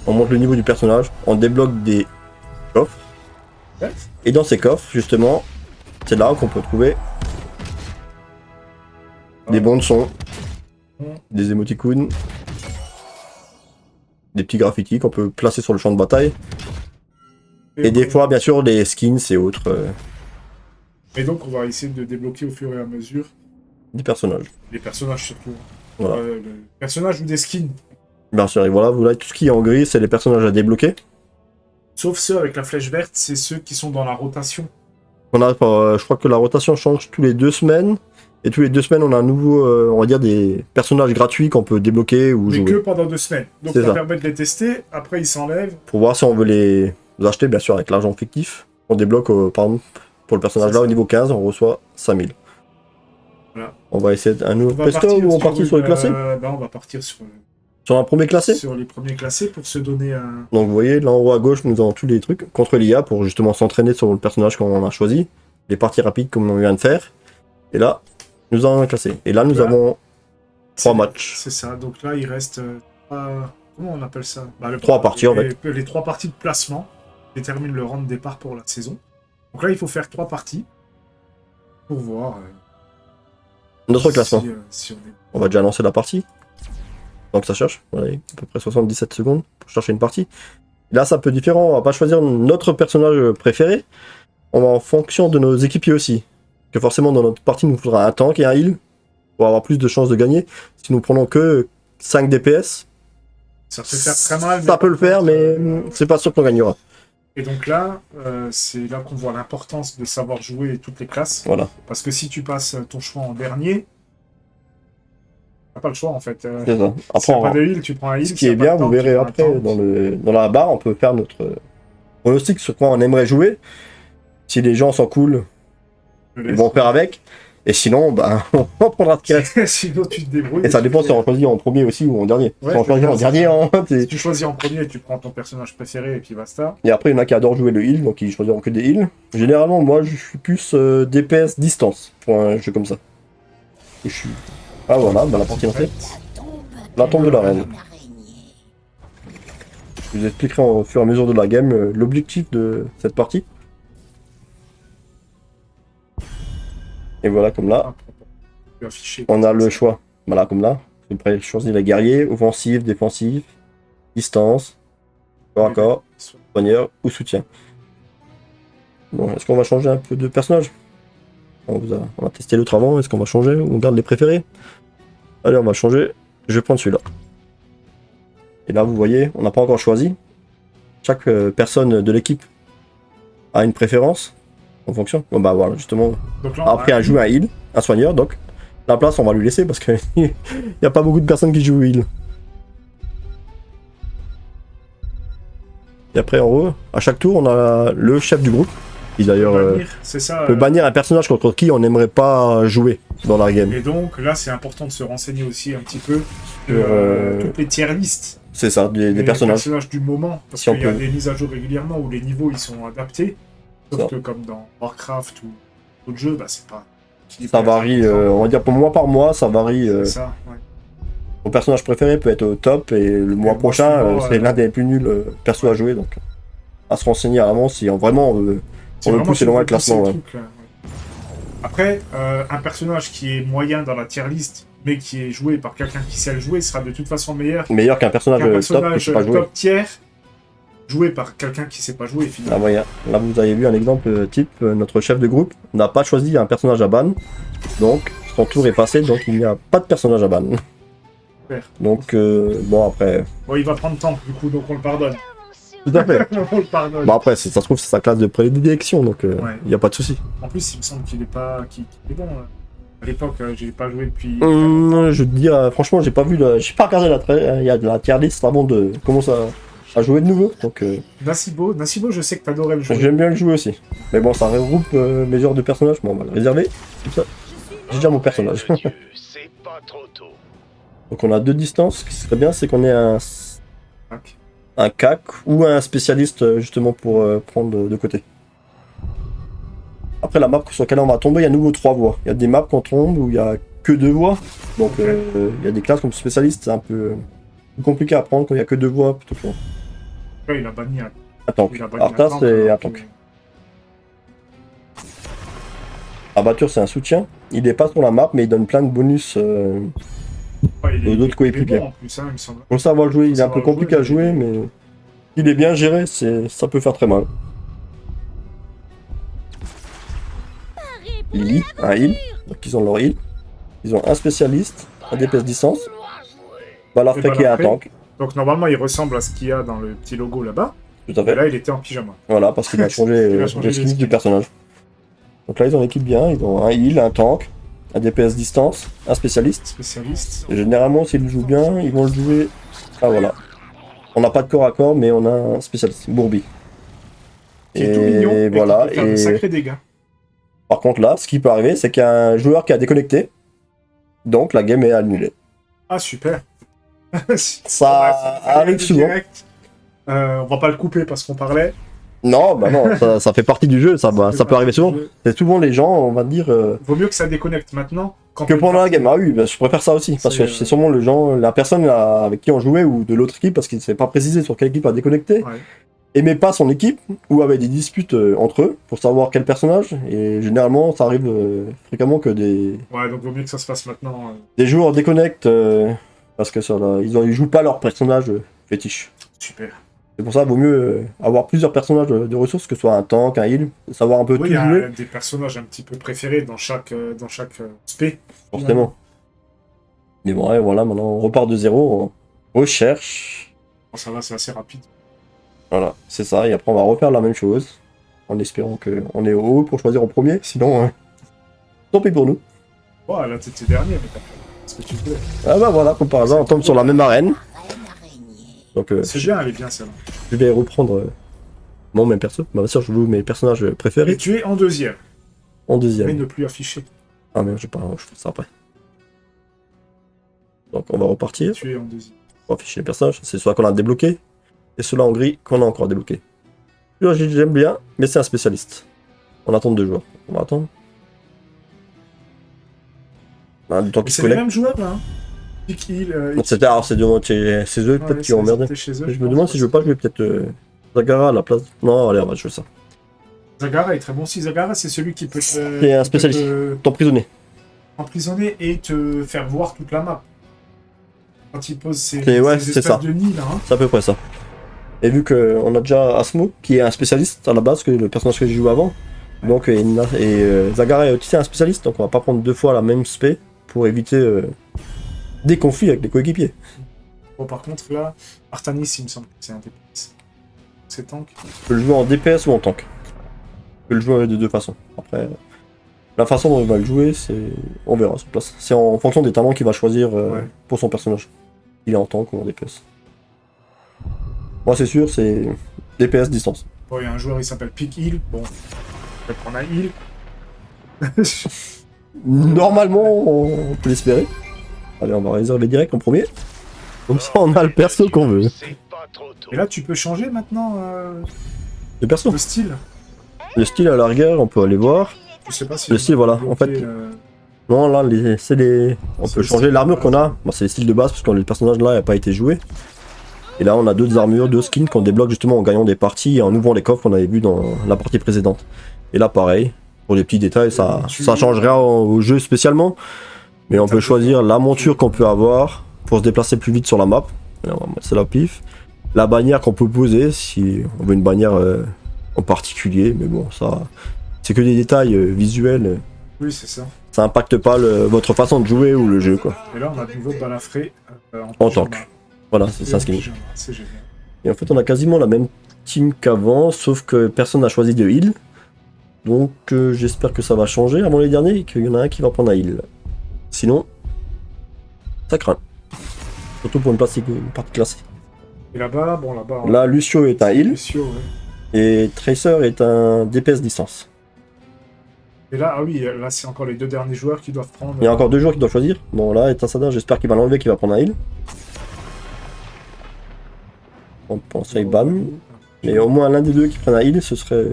On monte le niveau du personnage. On débloque des coffres. Ouais. Et dans ces coffres, justement, c'est là qu'on peut trouver des bons de son, des émoticônes, des petits graffitis qu'on peut placer sur le champ de bataille. Et des fois, bien sûr, des skins et autres Et donc, on va essayer de débloquer au fur et à mesure des personnages. les personnages surtout. Voilà. Le personnage ou des skins. Bien sûr, et voilà, vous voyez, tout ce qui est en gris, c'est les personnages à débloquer. Sauf ceux avec la flèche verte, c'est ceux qui sont dans la rotation. On a, je crois que la rotation change tous les 2 semaines. Et tous les 2 semaines, on a un nouveau, on va dire, des personnages gratuits qu'on peut débloquer ou Mais jouer. que pendant 2 semaines. Donc, C'est ça ça. permet de les tester. Après, ils s'enlèvent. Pour voir si on veut les acheter, bien sûr, avec l'argent fictif. On débloque, par exemple, pour le personnage C'est là, ça. au niveau 15, on reçoit 5000. Voilà. On va essayer un nouveau On va pesto ou on partit sur les classés On va partir sur un premier classé. sur les premiers classés pour se donner un... Donc vous voyez, là en haut à gauche, nous avons tous les trucs contre l'IA pour justement s'entraîner sur le personnage qu'on a choisi. Les parties rapides comme on vient de faire. Et là, nous avons un classé. Et là, nous Voilà. avons 3 C'est- matchs. C'est ça. Donc là, il reste... comment on appelle ça? Trois parties, en fait. Les 3 parties de placement déterminent le rang de départ pour la saison. Donc là, il faut faire 3 parties pour voir Notre classement. si on est... On va déjà lancer la partie. Donc ça cherche. Voilà, à peu près 77 secondes pour chercher une partie. Et là, c'est un peu différent. On va pas choisir notre personnage préféré. On va en fonction de nos équipiers aussi. Que forcément, dans notre partie, il nous faudra un tank et un heal pour avoir plus de chances de gagner. Si nous prenons que 5 DPS, Ça peut faire très mal. ça peut le faire, mais c'est pas sûr qu'on gagnera. Et donc là, c'est là qu'on voit l'importance de savoir jouer toutes les classes. Voilà. Parce que si tu passes ton choix en dernier, t'as pas le choix en fait. C'est ça. Si Après, t'as on- pas de heal, tu prends un heal. ce si qui y a est pas bien, de vous tank, tu verrez prends un après tank. dans la barre, on peut faire notre pronostic sur quoi on aimerait jouer. Si les gens sont cool, Je ils laisse. vont faire avec. Et sinon, ben, on prendra ce qui reste. Sinon, tu te débrouilles. Et ça tu dépend fais- si on choisit en premier aussi ou en dernier. Ouais, Si on choisit en c'est ça. dernier, Si c'est- tu choisis en premier, tu prends ton personnage préféré et puis basta. et après il y en a qui adorent jouer le heal, donc ils choisiront que des heals. Généralement, moi je suis plus DPS distance pour un jeu comme ça. Et je suis... Ah voilà, bah, la partie lancée. La tombe de la reine. Je vous expliquerai au fur et à mesure de la game l'objectif de cette partie. Et voilà, comme là, Tu peux afficher. on a le choix. Voilà, comme là. Vous pouvez choisir les guerriers, offensif, défensif, distance, corps à corps, soigneur ou soutien. Bon, est-ce qu'on va changer un peu de personnage? On va tester l'autre avant, est-ce qu'on va changer ou on garde les préférés? Allez, on va changer. Je vais prendre celui-là. Et là, vous voyez, on n'a pas encore choisi. Chaque personne de l'équipe a une préférence en fonction. Bon, bah voilà, justement. Donc là, on Après, a- un joue un heal, un soigneur, donc la place, on va lui laisser parce qu'il n'y a pas beaucoup de personnes qui jouent heal. Et après, en haut, à chaque tour, on a le chef du groupe qui d'ailleurs bannir, c'est ça. peut bannir un personnage contre qui on n'aimerait pas jouer dans la game. Et donc là, c'est important de se renseigner aussi un petit peu Sur, toutes les tier lists. C'est ça, des Les personnages. du moment. Parce Si on qu'il y a peut. des mises à jour régulièrement où les niveaux ils sont adaptés. Sauf Ça. que comme dans Warcraft ou d'autres jeux, bah c'est pas. Ça varie, on va dire pour mois par mois, ça varie. C'est ça, ouais. Mon personnage préféré peut être au top et le mois le prochain, mois suivant, c'est l'un des plus nuls perso à jouer. Donc, à se renseigner à l'avance si vraiment on veut C'est on veut vraiment pousser tu loin veux le classement. pousser Ouais. truc, là, ouais. Après, un personnage qui est moyen dans la tier list, mais qui est joué par quelqu'un qui sait le jouer, sera de toute façon meilleur Meilleur qu'un personnage, qu'un top que personnage je sais pas jouer. top tier joué par quelqu'un qui sait pas jouer Ah, finalement. voyez, là vous avez vu un exemple type, notre chef de groupe n'a pas choisi un personnage à ban, donc son tour est passé, donc il n'y a pas de personnage à ban. Super. Donc bon après, Bon, il va prendre temps du coup, donc on le pardonne. tout à fait. On le pardonne. Bon après, ça se trouve c'est sa classe de prédilection, donc il Ouais. n'y a pas de souci. En plus, il me semble qu'il est pas, qu'il est bon. À l'époque, j'ai pas joué depuis. Je te dis, franchement, j'ai pas vu, j'ai pas regardé il y a de la tier list avant de commencer à jouer de nouveau, donc Nasibo, je sais que t'adorais le jeu. j'aime bien le jouer aussi. Mais bon, ça regroupe mes genres de personnages, bon on va le réserver, comme ça. J'ai déjà mon personnage. C'est pas trop tôt. Donc on a deux distances, ce qui serait bien, c'est qu'on ait Tac. un CAC ou un spécialiste justement pour prendre de côté. Après la map sur laquelle on va tomber, il y a à nouveau 3 voies. Il y a des maps qu'on tombe où il y a que 2 voix. Donc il y a des classes comme spécialiste, c'est un peu plus compliqué à prendre quand il y a que 2 voix plutôt que Ouais, il a banni un un tank. il a banni Arthas, tank, c'est alors un tank. Abatture, c'est un soutien. Il est pas sur la map, mais il donne plein de bonus. Ouais, aux autres coéquipiers. bon en plus, hein, il me semble. Faut savoir jouer, il est un peu Savoir compliqué à jouer, jouer, mais il est bien géré, ça peut faire très mal. Lily, un heal, donc ils ont leur heal. Ils ont un spécialiste, un DPS distance. Balafré qui est un Balafré. tank, Donc normalement, il ressemble à ce qu'il y a dans le petit logo là-bas. tout à Et fait. là, il était en pyjama. Voilà, parce qu'il a changé, Il a changé le skin les du skins. personnage. Donc là, ils ont l'équipe bien, ils ont un heal, un tank, un DPS distance, un spécialiste. Spécialiste. Et généralement, s'ils le jouent bien, ils vont le jouer. Ah voilà. On n'a pas de corps à corps, mais on a un spécialiste, Bourbi. Qui est tout mignon. Et Qui voilà. peut faire de sacrés dégâts. Par contre, là, ce qui peut arriver, c'est qu'il y a un joueur qui a déconnecté. Donc, la game est annulée. Ah, super. Ça Ouais, arrive souvent. direct. On va pas le couper parce qu'on parlait. Non, bah non, ça fait partie du jeu, ça peut arriver souvent. C'est souvent les gens, on va dire, Vaut mieux que ça déconnecte maintenant. que pendant la game. Ah oui, bah, je préfère ça aussi, parce que c'est sûrement le gens, la personne avec qui on jouait ou de l'autre équipe, parce qu'il ne s'est pas précisé sur quelle équipe a déconnecté, Ouais. aimait pas son équipe, ou avait des disputes entre eux, pour savoir quel personnage, et généralement, ça arrive fréquemment que Ouais, donc vaut mieux que ça se fasse maintenant. des joueurs déconnectent, parce que ça, là, ils jouent pas leur personnage fétiche. Super. C'est pour ça qu'il vaut mieux avoir plusieurs personnages de ressources, que ce soit un tank, un heal, savoir un peu Oui, tout il y a jouer, des personnages un petit peu préférés dans chaque spé. forcément. Mais bon, ouais, voilà, maintenant on repart de zéro, on recherche, Bon, ça va, c'est assez rapide. voilà, c'est ça, et après on va refaire la même chose, en espérant qu'on est haut pour choisir en premier, sinon, tant pis pour nous. Bon, là, t'étais dernier, mais t'as fait ce que tu voulais. Ah bah voilà, comme par hasard, on tombe sur la même arène. Donc C'est bien, elle est bien, celle-là. je vais reprendre mon même perso, bah bien sûr je joue mes personnages Et préférés tu es en deuxième, en mais deuxième. ne plus affiché. Ah merde, je fais ça après. Donc on va repartir. Tu es en deuxième. On va afficher les personnages, c'est ceux qu'on a débloqués, et ceux-là en gris qu'on a encore débloqués. Celui-là j'aime bien, mais c'est un spécialiste. On attend 2 joueurs. On va attendre. On a du temps Mais qui se c'est les connecte. mêmes joueurs, là. Hein. Pick Hill, C'est eux peut-être qui ont emmerdé. Chez eux, Je me demande si je veux pas jouer peut-être Zagara à la place. Non, allez, on va jouer ça. Zagara est très bon aussi. Zagara, c'est celui qui peut C'est un spécialiste. T'emprisonner. emprisonner et te faire voir toute la map. Quand il pose ses Ouais, ses c'est espèces ça. de nids, là. Hein. C'est à peu près ça. Et vu qu'on a déjà Asmo, qui est un spécialiste à la base, que le personnage que j'ai joué avant, donc Zagara est aussi un spécialiste, donc on va pas prendre 2 fois la même spé pour éviter des conflits avec les coéquipiers. Bon, par contre, là, Artanis, il me semble que c'est un DPS. C'est tank. Je peux le jouer en DPS ou en tank. Je peux le jouer de 2 façons. Après, la façon dont il va le jouer, on verra sur place. C'est en fonction des talents qu'il va choisir Ouais. pour son personnage. Il est en tank ou en DPS. Moi, c'est sûr, c'est DPS distance. Bon, il y a un joueur, il s'appelle Pick Hill. Bon, on va prendre un Hill. Normalement, on peut l'espérer. Allez, on va réserver direct en premier. Comme ça, on a le perso qu'on veut. C'est pas trop tôt. Et là, tu peux changer maintenant Le perso. le style. Le style à la rigueur, on peut aller voir. Je sais pas si. Le style, voilà, en fait, Non, là, c'est les. On C'est peut le changer style l'armure de qu'on base. a. Bon, c'est les styles de base parce que le personnage là n'a pas été joué. Et là, on a 2 armures, 2 skins qu'on débloque justement en gagnant des parties et en ouvrant les coffres qu'on avait vu dans la partie précédente. Et là, pareil, pour les petits détails, ça change rien au jeu spécialement. Mais on peut choisir la monture qu'on peut avoir pour se déplacer plus vite sur la map. Et on va mettre celle-là au pif. La bannière qu'on peut poser si on veut une bannière en particulier. Mais bon, ça, c'est que des détails visuels. Oui, c'est ça. Ça impacte pas votre façon de jouer ou le jeu, quoi. Et là, on a de nouveau Balafré En pyjama. tank. Voilà, c'est ça ce qu'il dit. Pyjama, c'est génial. Et en fait, on a quasiment la même team qu'avant, sauf que personne n'a choisi de heal. Donc, j'espère que ça va changer avant les derniers et qu'il y en a un qui va prendre un heal. Sinon, ça craint. Surtout pour une partie classée. Et là-bas, bon, là-bas. on- Là, Lucio est un heal Lucio, ouais. et Tracer est un DPS distance. Et là, ah oui, là, c'est encore les 2 derniers joueurs qui doivent prendre. Il y a encore 2 joueurs qui doivent choisir. Bon, là, Etasada, j'espère qu'il va l'enlever, qu'il va prendre un heal. On pense avec Ban. Mais au moins l'un des 2 qui prenne un heal, ce serait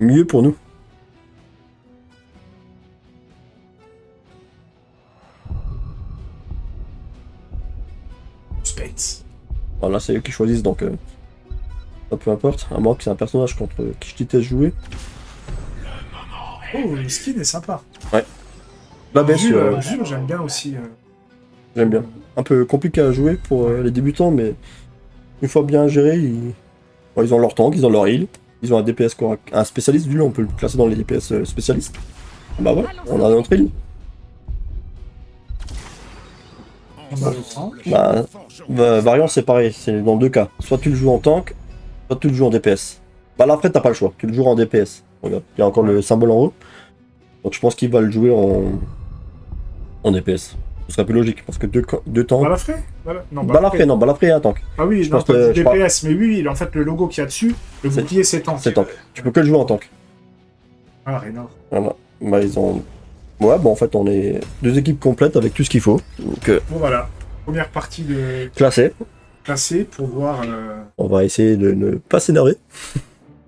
mieux pour nous. Suspense. Voilà, c'est eux qui choisissent, donc ça peu importe. À moins que c'est un personnage contre qui je déteste jouer. Oh, le skin est sympa. Là, bien sûr, Jure, j'aime bien aussi. j'aime bien. Un peu compliqué à jouer pour les débutants, mais une fois bien géré, ils ont leur tank, ils ont leur heal, ils ont un DPS correct. Un spécialiste, lui, on peut le classer dans les DPS spécialistes. Bah ouais, on a notre heal. On a le temps. Variant, c'est pareil, c'est dans deux cas. Soit tu le joues en tank, soit tu le joues en DPS. Bah là, après, t'as pas le choix, tu le joues en DPS. Regarde, il y a encore le symbole en haut. Donc je pense qu'il va le jouer en DPS. Ce serait plus logique, parce que deux tanks... Balafré Non, Balafré est un tank. Ah oui, Je non, pense pas que- du je parle- DPS, mais oui, en fait, le logo qu'il y a dessus, le C'est- bouclier, c'est tank. C'est tank. Tu peux que le jouer en tank. Ah, Raynor. Voilà. Bah ils ont... Ouais, bah en fait on est deux équipes complètes avec tout ce qu'il faut. Donc Bon, voilà. Première partie de classé. classé pour voir... On va essayer de ne pas s'énerver.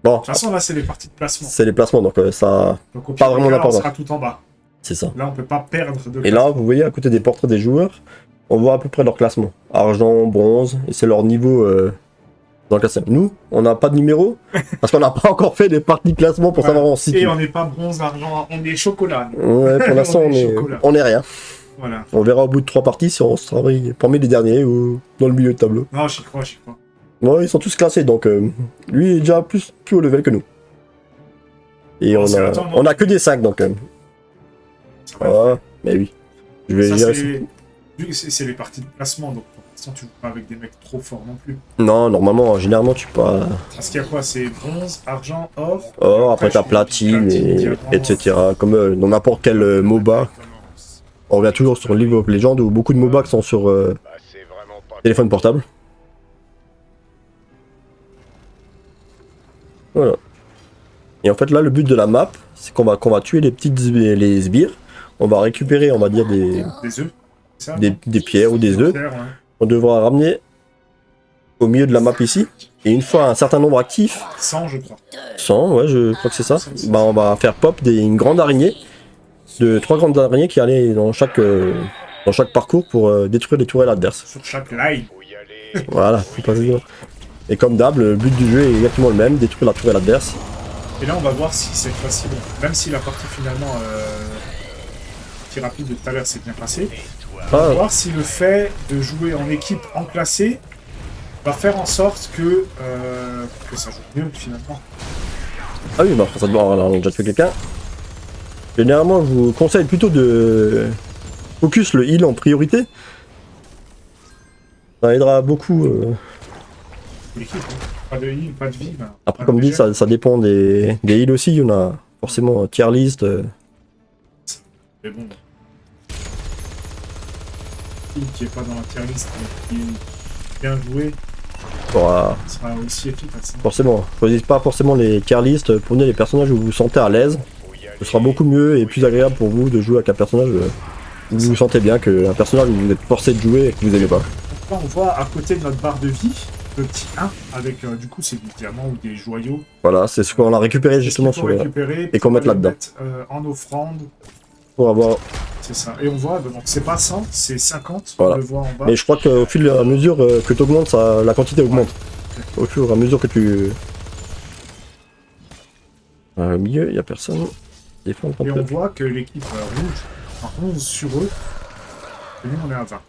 Bon, De toute façon, là, c'est les parties de placement. c'est les placements, donc ça... Donc, au pas pire vraiment des cas, on d'importance. sera tout en bas. C'est ça. Là, on peut pas perdre de Et là, vous voyez à côté des portraits des joueurs, on voit à peu près leur classement. Argent, bronze, et c'est leur niveau dans le classement. Nous, on n'a pas de numéro, parce qu'on n'a pas encore fait des parties de classement pour savoir où on se situe. Et on n'est pas bronze, argent, on est chocolat. Ouais, pour l'instant, On est chocolat. on est rien. Voilà. On verra au bout de 3 parties si on se travaille parmi les derniers ou dans le milieu de tableau. Non, j'y crois, j'y crois. Ouais, ils sont tous classés, donc lui est déjà plus haut level que nous. Et Oh, c'est attends, non. on a que des 5, donc Ça va. ouais, mais oui. Je vais Ça, gérer c'est... ça. Vu que c'est les parties de placement, donc pour l'instant, tu joues pas avec des mecs trop forts non plus. Non, normalement, généralement, tu peux pas... Parce qu'il y a quoi? C'est bronze, argent, or. Oh, après t'as je- platine, diamant. etc. Comme dans n'importe quel MOBA. On revient toujours sur League of Legends où beaucoup de MOBA qui sont sur téléphone portable. Voilà. Et en fait là le but de la map, c'est qu'on va tuer les sbires. On va récupérer, on va dire, Des œufs. c'est ça, non des pierres ou des œufs. Pierres, ouais. On devra ramener au milieu de la map ici. Et une fois un certain nombre actif, 100, je crois. 100, ouais, je crois que c'est ça. Bah, on va faire pop une grande araignée, de 3 grandes araignées qui allaient dans chaque parcours pour détruire les tourelles adverses. Sur chaque line. Voilà, c'est pas joli. Et comme d'hab, le but du jeu est exactement le même, détruire la tourelle adverse. Et là, on va voir si cette fois-ci, bon, même si la partie finalement qui rapide de tout à l'heure s'est bien passée, on va Ah, voir si le fait de jouer en équipe en classé va faire en sorte que ça joue mieux finalement. ah oui, bah après ça doit, on a déjà tué quelqu'un. Généralement, je vous conseille plutôt de focus le heal en priorité. Ça aidera beaucoup. Pour l'équipe, hein. Pas de heal, pas de vie. Ben, Après, pas comme de dit, dégâts. ça dépend des heals aussi. Il y en a forcément tier list. Mais bon. Qui est pas dans la tier list, mais qui est bien joué, Faudra sera aussi efficace. Hein. forcément, choisissez pas forcément les tier list. Prenez les personnages où vous vous sentez à l'aise. Ce sera beaucoup mieux et plus agréable pour vous de jouer avec un personnage où vous vous sentez bien qu'un personnage où vous êtes forcé de jouer et que vous aimez pas. Là, on voit à côté de notre barre de vie le petit 1 avec du coup c'est du diamant ou des joyaux. Voilà, c'est ce qu'on a récupéré justement Qu'il faut sur, récupérer et qu'on pour mette les là-dedans. mettre, en offrande, pour avoir. c'est ça. Et on voit, donc c'est pas 100, c'est 50, Voilà. on le voit en bas. Mais je crois qu'au fil et à mesure que tu augmentes, la quantité augmente. Au fur et à mesure que tu. Au milieu, il n'y a personne. Défendre un Et on peu. voit que l'équipe rouge a 11 sur eux, et nous on est à 20.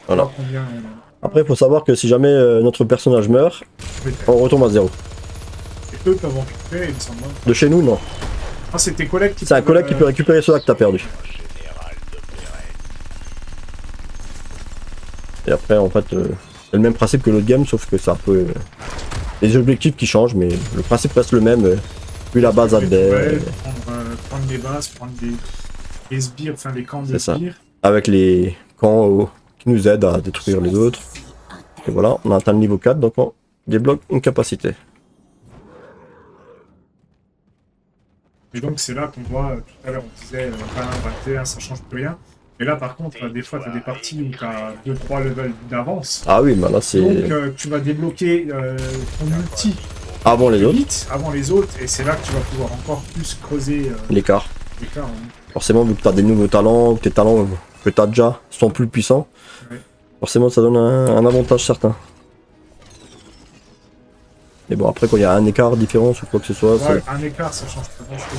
Voilà. On voit combien on a. Après, il faut savoir que si jamais notre personnage meurt, on retombe à 0. Et eux peuvent en récupérer, il me semble. De chez nous, non. Ah, c'est tes collègues qui C'est un peuvent, collègue qui peut récupérer ceux-là que tu as perdu. Et après, en fait, c'est le même principe que l'autre game, sauf que c'est un peu les objectifs qui changent, mais le principe reste le même. Puis la base à Ouais, terre, prendre les bases, prendre les sbires, enfin les camps de C'est ça. sbires. avec les camps qui nous aident à détruire les autres. Et voilà, on a atteint le niveau 4, donc on débloque une capacité. Et donc c'est là qu'on voit, tout à l'heure on disait 20, 21, ça change plus rien. Mais là par contre, des fois tu as des parties où tu as 2-3 levels d'avance. Ah oui, bah là c'est Donc tu vas débloquer ton multi avant les autres, vite avant les autres, et c'est là que tu vas pouvoir encore plus creuser l'écart. l'écart. Hein. Forcément, vu que tu as des nouveaux talents, que tes talents que tu as déjà sont plus puissants, Ouais. Forcément, ça donne un avantage certain. Mais bon, après, quand il y a un écart différent ou quoi que ce soit, Ouais, un écart, ça change pas grand-chose.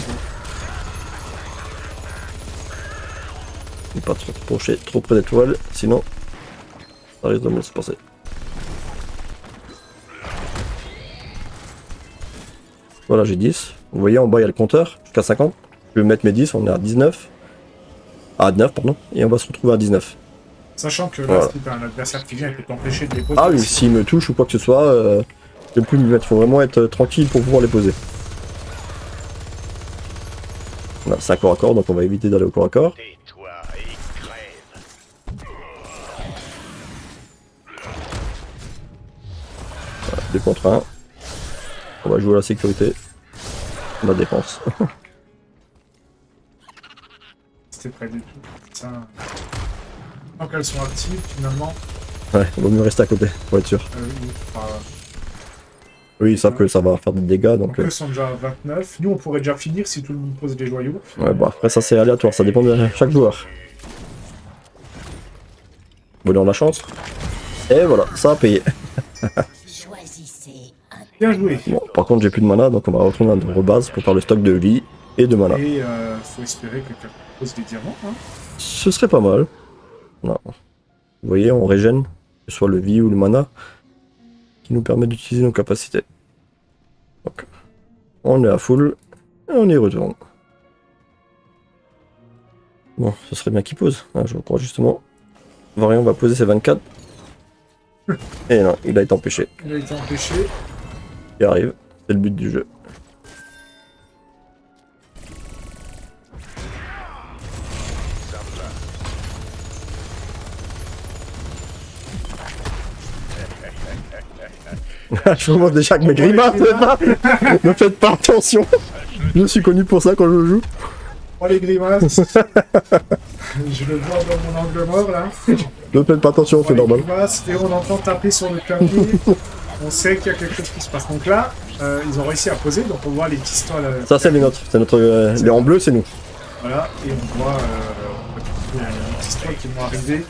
c'est pas trop près des toiles, sinon ça risque de mal se passer. Voilà, j'ai 10. Vous voyez, en bas, il y a le compteur, jusqu'à 50. Je vais mettre mes 10, on est à 19. À 9, pardon. Et on va se retrouver à 19. Sachant que là, Voilà. si t'as un adversaire qui vient, il peut t'empêcher de les poser. Ah oui, s'il me touche ou quoi que ce soit, je peux plus me mettre. Faut vraiment être tranquille pour pouvoir les poser. Voilà, c'est un corps à corps, donc on va éviter d'aller au corps à corps. Tais-toi et crève. Voilà, 2 contre 1. On va jouer à la sécurité. La défense. C'était près du tout. Ça... Tant qu'elles sont actives, finalement, Ouais, il vaut mieux rester à côté, pour être sûr. Oui, ils savent que ça va faire des dégâts, donc... donc eux sont déjà à 29. Nous, on pourrait déjà finir si tout le monde pose des joyaux. Ouais, bon, après ça c'est aléatoire, ça dépend de chaque joueur. Bon, on a la chance. Et voilà, ça a payé. Choisissez un Bien joué. Bon, par contre j'ai plus de mana, donc on va retourner à notre rebase pour faire le stock de vie et de mana. Et faut espérer que quelqu'un pose des diamants. Hein. Ce serait pas mal. Non. Vous voyez, on régène, que ce soit le vie ou le mana, qui nous permet d'utiliser nos capacités. Donc, on est à full, et on y retourne. Bon, ce serait bien qu'il pose, hein, je crois justement. Varian va poser ses 24. Et non, il a été empêché. Il a été empêché. Il arrive, c'est le but du jeu. Je vous montre déjà que mes grimaces, ne faites pas attention. Je suis connu pour ça quand je joue. Oh les grimaces. Je le vois dans mon angle mort là. Ne faites pas attention, c'est Les normal. grimaces, et on entend taper sur le clavier. On sait qu'il y a quelque chose qui se passe. Donc là, ils ont réussi à poser, donc on voit les pistoles. Ça c'est les nôtres, c'est notre... les en bleu c'est nous. Voilà, et on voit les pistoles qui vont arriver.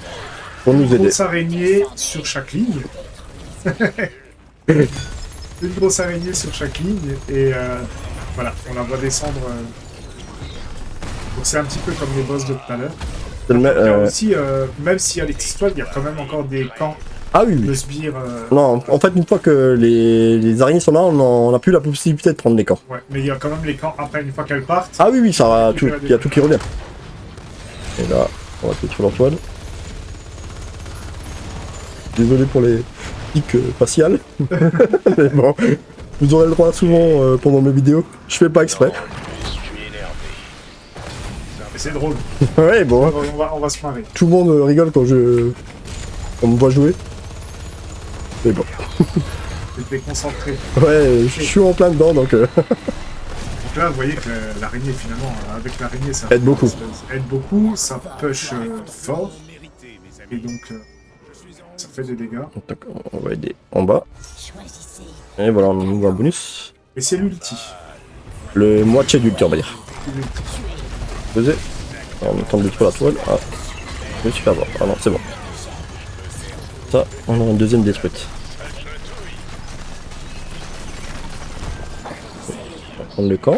Pour nous Une aider. grosse araignée sur chaque ligne. Une grosse araignée sur chaque ligne, et voilà, on la voit descendre. Donc c'est un petit peu comme les boss de tout à l'heure. C'est le Il y a me- aussi, même s'il y a les pistoles, il y a quand même encore des camps Ah oui, de oui. sbires. Non, en fait une fois que les araignées sont là, on n'a plus la possibilité de prendre les camps. Ouais, mais il y a quand même les camps après, une fois qu'elles partent. Ah oui, oui, ça va, tout, il y a tout qui revient. Et là, on va tout sur l'Antoine. Désolé pour les pics faciales. Mais bon, vous aurez le droit souvent pendant mes vidéos. Je fais pas exprès. Je suis énervé. Mais c'est drôle. Ouais, bon, On va se marrer. tout le monde rigole quand on me voit jouer. Mais bon, Je vais te déconcentrer. ouais, je suis en plein dedans, donc... Donc là, vous voyez que l'araignée, finalement, avec l'araignée, ça Aide beaucoup. Ça aide beaucoup, ça push fort, et donc ça fait des dégâts. donc, on va aider en bas. choisissez. Et voilà, on nous voit un bonus. Et c'est l'ulti. Le moitié d'ulti, on va dire. L'ulti. Posé. Alors, on attend de détruire la toile. Ah, je me suis fait avoir. Ah non, c'est bon. Ça, on aura une deuxième détruite. On va prendre le camp.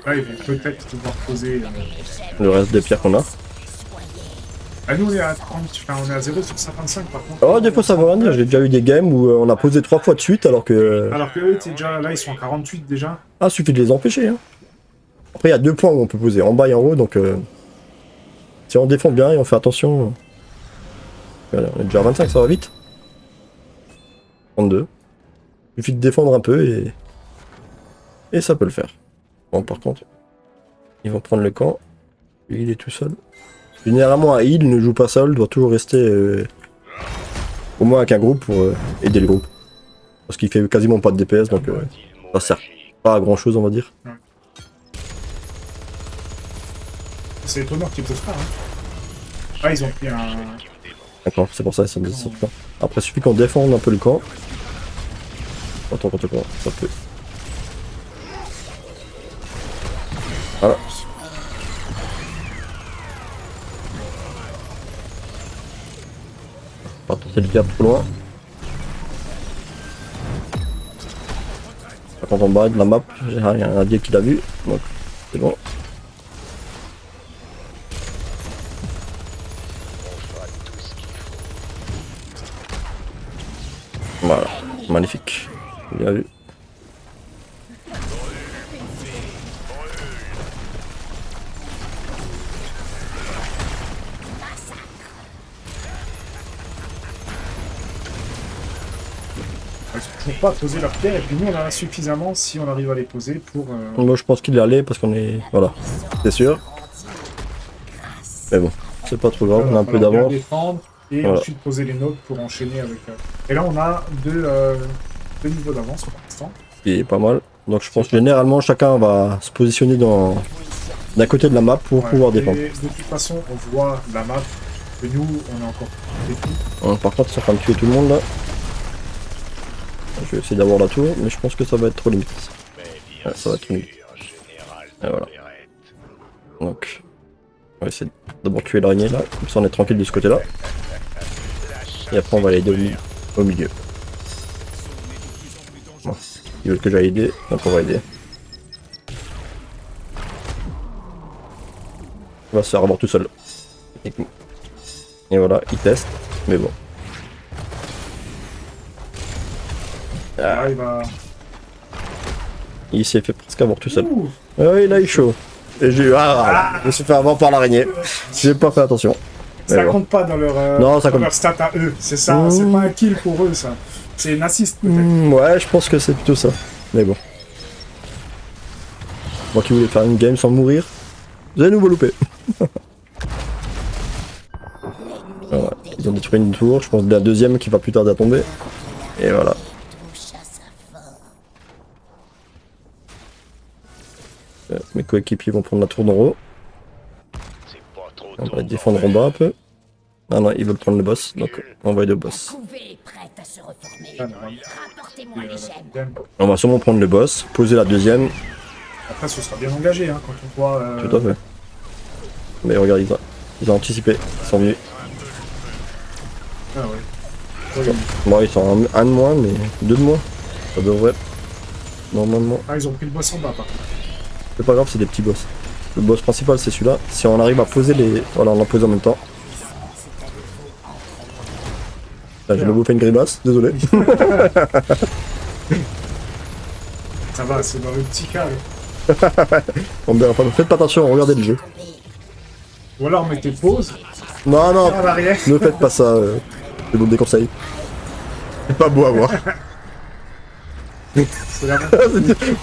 Là, ils vont peut-être pouvoir poser. Le reste des pierres qu'on a. Ah, nous, on est à 30, enfin, on est à 0 sur 55 par contre. Oh, des fois ça veut rien dire. J'ai déjà eu des games où on a posé 3 fois de suite alors que. Alors que eux, t'es déjà là, ils sont à 48 déjà. Ah, suffit de les empêcher. Hein. Après, il y a 2 points où on peut poser, en bas et en haut, donc. Si on défend bien et on fait attention. Allez, on est déjà à 25, ça va vite. 32. Il suffit de défendre un peu et ça peut le faire. Bon, par contre, ils vont prendre le camp. Lui, il est tout seul. Généralement, un heal ne joue pas seul, doit toujours rester au moins avec un groupe pour aider le groupe. Parce qu'il fait quasiment pas de DPS, donc ça sert pas à grand chose, on va dire. C'est étonnant qu'ils posent pas. Hein. Ah, ils ont pris un. D'accord, c'est pour ça ça me sort pas. Après, il suffit qu'on défende un peu le camp. Attends, ça peut. Voilà. Pas tenter le cap trop loin. Par contre en bas de la map, j'ai un allié qui l'a vu, donc c'est bon. Voilà, magnifique. Bien vu. Ils sont toujours pas posé leur pierre, et puis nous on en a suffisamment si on arrive à les poser pour... Moi je pense qu'il est allé parce qu'on est... Voilà, c'est sûr. Mais bon, c'est pas trop grave, on a un peu bien d'avance. défendre, et Voilà. ensuite poser les nôtres pour enchaîner avec... Et là on a deux niveaux d'avance pour l'instant. Qui est pas mal. Donc je pense que généralement chacun va se positionner d'un côté de la map pour Ouais, pouvoir et défendre. de toute façon on voit la map, que nous on est encore défis. Par contre ils sont en train de tuer tout le monde là. Je vais essayer d'avoir la tour, mais je pense que ça va être trop limite. Mais bien Ouais, ça va être limite. général Et voilà. Perrette. Donc on va essayer d'abord tuer l'araignée là, comme ça on est tranquille de ce côté là. Et après on va l'aider au milieu. Bon. Ils veulent que j'aille aider, donc on va aider. Il va se faire avoir tout seul. Et voilà, il teste, mais bon. Là il va... Il s'est fait presque avoir tout seul. Ouh, Ah oui, là il est chaud. Et j'ai eu... Ah, je me suis fait avoir par l'araignée. J'ai pas fait attention. Mais ça bon. compte pas dans leur, Non, ça dans compte. leur stat à eux, c'est ça, Mmh. c'est pas un kill pour eux ça. C'est une assist peut-être. Ouais, je pense que c'est plutôt ça. Mais bon. Moi qui voulais faire une game sans mourir, vous avez nouveau loupé. Voilà. Ils ont détruit une tour, je pense de la deuxième qui va plus tarder à tomber. Et voilà. Mes coéquipiers vont prendre la tour d'en haut. C'est pas trop On tôt, va défendre en bas un peu. Ah non, ils veulent prendre le boss, donc on va aider au boss. Couvée est prête à se reformer. Ah, non, Rapportez-moi les gemmes. bien. On va sûrement prendre le boss, poser la deuxième. Après ce sera bien engagé hein, quand on voit... Tout à fait. Mais regarde, ils ont anticipé, ils sont venus. Ah ouais. Oui. Bon, ils sont un de moins, mais deux de moins. Ça devrait. Normalement. Ah ils ont pris le boss en bas par contre. C'est pas grave, c'est des petits boss. Le boss principal, c'est celui-là. Si on arrive à poser les. Voilà, on l'a posé en même temps. Là, je vais vous faire une grimace, désolé. Ça va, c'est dans le petit cadre. Bon, ben, enfin, faites pas attention, regardez le jeu. Ou alors mettez pause, Non, non, en arrière. ne faites pas ça. Je vous le déconseille. C'est pas beau à voir. C'est la...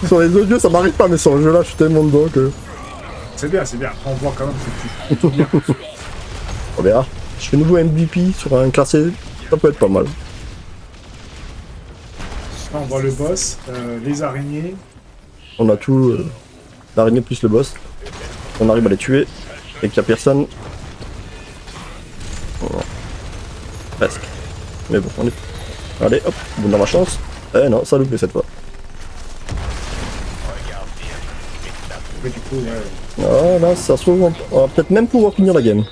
Sur les audios, ça m'arrive pas, mais sur le jeu là, je suis tellement dedans que. C'est bien, c'est bien. On voit quand même que c'est bien. On verra. Je fais nouveau MVP sur un classé, ça peut être pas mal. Là on voit le boss, les araignées. On a tout, l'araignée plus le boss. On arrive à les tuer et qu'il n'y a personne. Voilà. Presque. Mais bon, on est. Allez, hop, bon dans ma chance. Eh non, ça a loupé cette fois. Mais du coup, ouais. Ah là, ça se trouve, on va peut-être même pouvoir finir la game.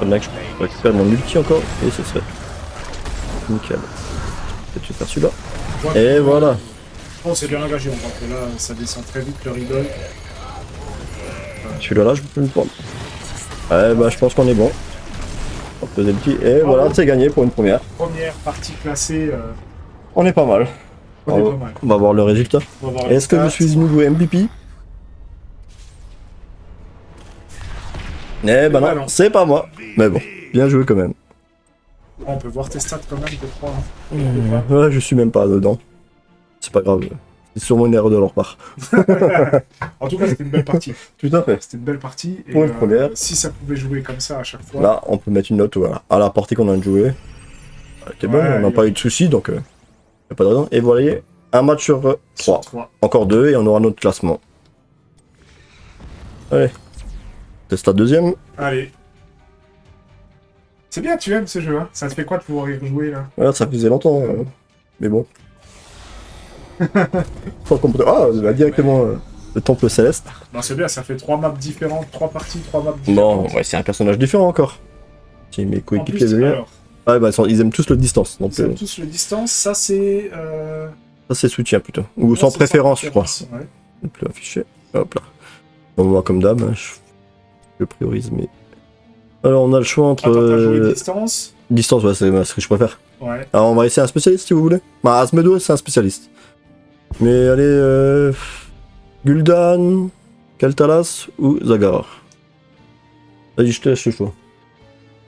Mec, je récupère mon ulti encore et ce serait nickel. Peut-être je vais faire celui-là. Et voilà. Oh, c'est bien engagé, on voit que là, ça descend très vite le riddle. Celui-là, là, je peux le prendre. Ouais, bah, je pense qu'on est bon. On va poser le petit. Et voilà, c'est gagné pour une première. Première partie classée, On est pas mal. on est pas mal. On va voir le résultat. On va voir les Est-ce que je stats. suis nouveau MVP? Eh bah bah non, non. c'est pas moi. Mais bon, bien joué quand même. On peut voir tes stats quand même, je crois. Hein. Ouais, je suis même pas dedans. C'est pas grave. C'est sûrement une erreur de leur part. En tout cas, c'était une belle partie. Tout à fait. C'était une belle partie. Et Pour une première. si ça pouvait jouer comme ça à chaque fois. Là, on peut mettre une note voilà, à la partie qu'on a joué. C'est bon, Ouais, on n'a pas eu de soucis, donc y a pas de raison. Et voilà, un match sur 3. 3. Encore 2 et on aura notre classement. Allez. Test à deuxième. Allez. C'est bien, tu aimes ce jeu, hein. Ça te fait quoi de pouvoir y rejouer là? Ouais, ça faisait longtemps. Mais bon. Sans comprendre. Ah, bah, directement le temple céleste. Non, c'est bien, ça fait 3 maps différentes, 3 parties, 3 maps Bon, différentes. ouais, c'est un personnage différent encore. Si mes En coéquipiers plus, le lien. alors, Ah, bah, ils aiment tous le distance. Donc, ils aiment tous le distance, ça c'est... ça, c'est soutien plutôt. Ou là, sans c'est préférence, je crois. Ouais. Le plus affiché. Hop là. On voit comme d'hab. Hein, je priorise, mais. Alors, on a le choix entre. Attends, t'as joué distance. Distance, ouais, c'est ce que je préfère. Ouais. Alors, on va essayer un spécialiste si vous voulez. Bah, Asmedo, c'est un spécialiste. Mais allez, Gul'dan, Kel'Thas ou Zagar. Vas-y, je te laisse le choix.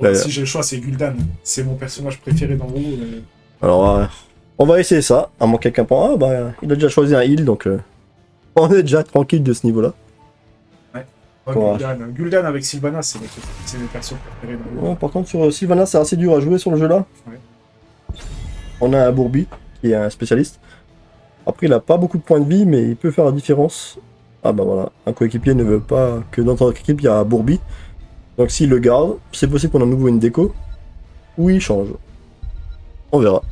Ouais, si j'ai le choix, c'est Gul'dan. C'est mon personnage préféré dans WoW. Alors, on va essayer ça. À moins que quelqu'un prend. Ah, bah, il a déjà choisi un heal, donc. On est déjà tranquille de ce niveau-là. Ouais, Gul'dan avec Sylvanas, c'est mes persos préférés dans WoW. Ouais, par contre, sur Sylvanas, c'est assez dur à jouer sur le jeu là. Ouais. On a un Bourbi, qui est un spécialiste. Après, il a pas beaucoup de points de vie, mais il peut faire la différence. Ah bah voilà, un coéquipier ne veut pas que dans notre équipe, il y a un Bourbi. Donc s'il le garde, c'est possible qu'on a à nouveau une déco. Ou il change. On verra.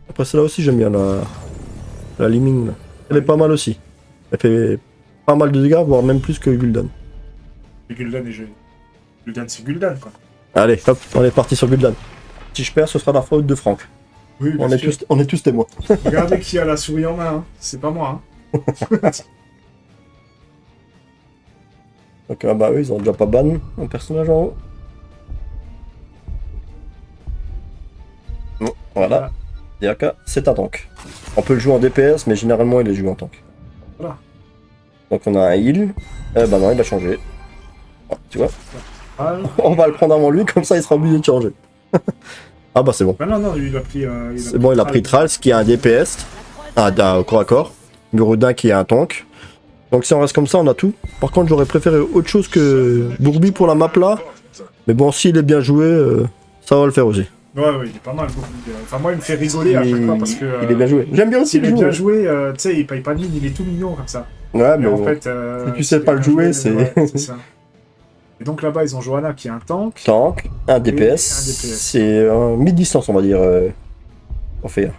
Après, celle-là aussi, j'aime bien la Liming. Là. Elle est pas mal aussi. Elle fait pas mal de dégâts, voire même plus que Gul'dan. Et Gul'dan est joli. Gul'dan, c'est Gul'dan, quoi. Allez, hop, on est parti sur Gul'dan. Si je perds, ce sera la faute de Franck. Oui, bien sûr. On est tous témoins. Regardez qui a la souris en main, hein. C'est pas moi. Hein. Donc, bah eux, ils ont déjà pas ban un personnage en haut. Bon, voilà. Diaka, c'est un tank. On peut le jouer en DPS, mais généralement, il est joué en tank. Voilà. Donc, on a un heal. Bah non, il a changé. Oh, tu vois, Ah, on va le prendre avant lui, comme ça, il sera obligé de changer. Ah bah c'est bon. bah non, lui, il a pris... C'est bon, il a pris Trals, qui est un DPS. Un corps à corps. Murodin, qui est un tank. Donc si on reste comme ça, on a tout. Par contre, j'aurais préféré autre chose que Bourbi pour la map là. Mais bon, s'il est bien joué, ça va le faire aussi. Ouais, il est pas mal. Enfin, moi, il me fait rigoler à chaque fois parce que... Il est bien joué. J'aime bien aussi il le est bien jouer. joué, tu sais, il paye pas de mine, il est tout mignon comme ça. Ouais, mais en bon. fait... si tu sais pas le jouer, c'est... Ouais, c'est ça. Et donc là-bas, ils ont Johanna qui est un tank. Tank, un DPS. DPS. C'est un mid-distance, on va dire. On fait.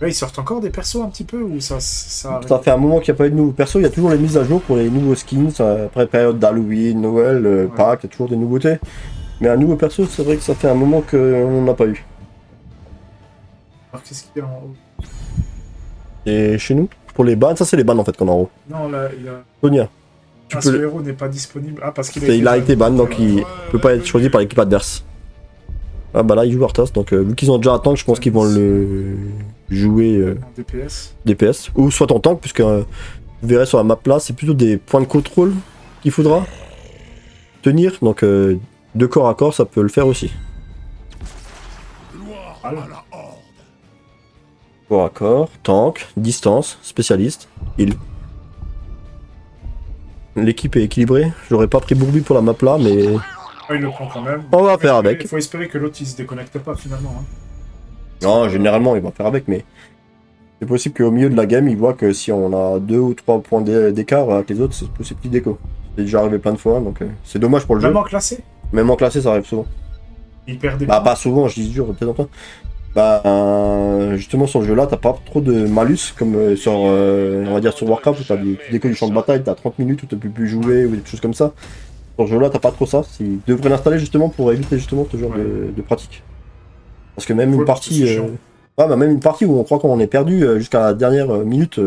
Là, ils sortent encore des persos un petit peu ou ça Ça fait un moment qu'il n'y a pas eu de nouveaux persos. Il y a toujours les mises à jour pour les nouveaux skins. Après période d'Halloween, Noël, Pâques, il y a toujours des nouveautés. Mais un nouveau perso, c'est vrai que ça fait un moment qu'on n'a pas eu. Alors qu'est-ce qu'il y a en haut? Et chez nous, pour les bans, ça c'est les bans en fait qu'on a en haut. Non, là, il y a... Sonia. Ce héros n'est pas disponible. Ah, parce qu'il Il a été ban, donc il peut pas être choisi par l'équipe adverse. Ah bah là, il joue Arthas, donc vu qu'ils ont déjà un tank, je pense qu'ils vont le jouer en DPS. DPS. Ou soit en tank, puisque vous verrez sur la map là, c'est plutôt des points de contrôle qu'il faudra tenir. Donc de corps à corps, ça peut le faire aussi. Corps à corps, tank, distance, spécialiste, heal. L'équipe est équilibrée. J'aurais pas pris Bourbi pour la map là, mais Ah, il le prend quand même. on va faire avec. Il faut espérer que l'autre il se déconnecte pas finalement. Hein. Non, généralement, il va faire avec, mais c'est possible qu'au milieu de la game, il voit que si on a 2 ou 3 points d'écart avec les autres, c'est possible qu'il déco. C'est déjà arrivé plein de fois, donc c'est dommage pour le jeu. Même en classé, Même en classé, ça arrive souvent. il perd des Bah, points. pas souvent, je dis dur, peut-être en temps. Bah, justement, sur ce jeu-là, t'as pas trop de malus, comme sur, on va dire, sur Warcraft, où t'as des décos du champ de bataille, t'as 30 minutes où tu peux plus jouer, ou des choses comme ça. Sur ce jeu-là, t'as pas trop ça. Ils devraient l'installer justement pour éviter justement ce genre de pratique. Parce que même une partie... Ouais, bah même une partie où on croit qu'on est perdu jusqu'à la dernière minute,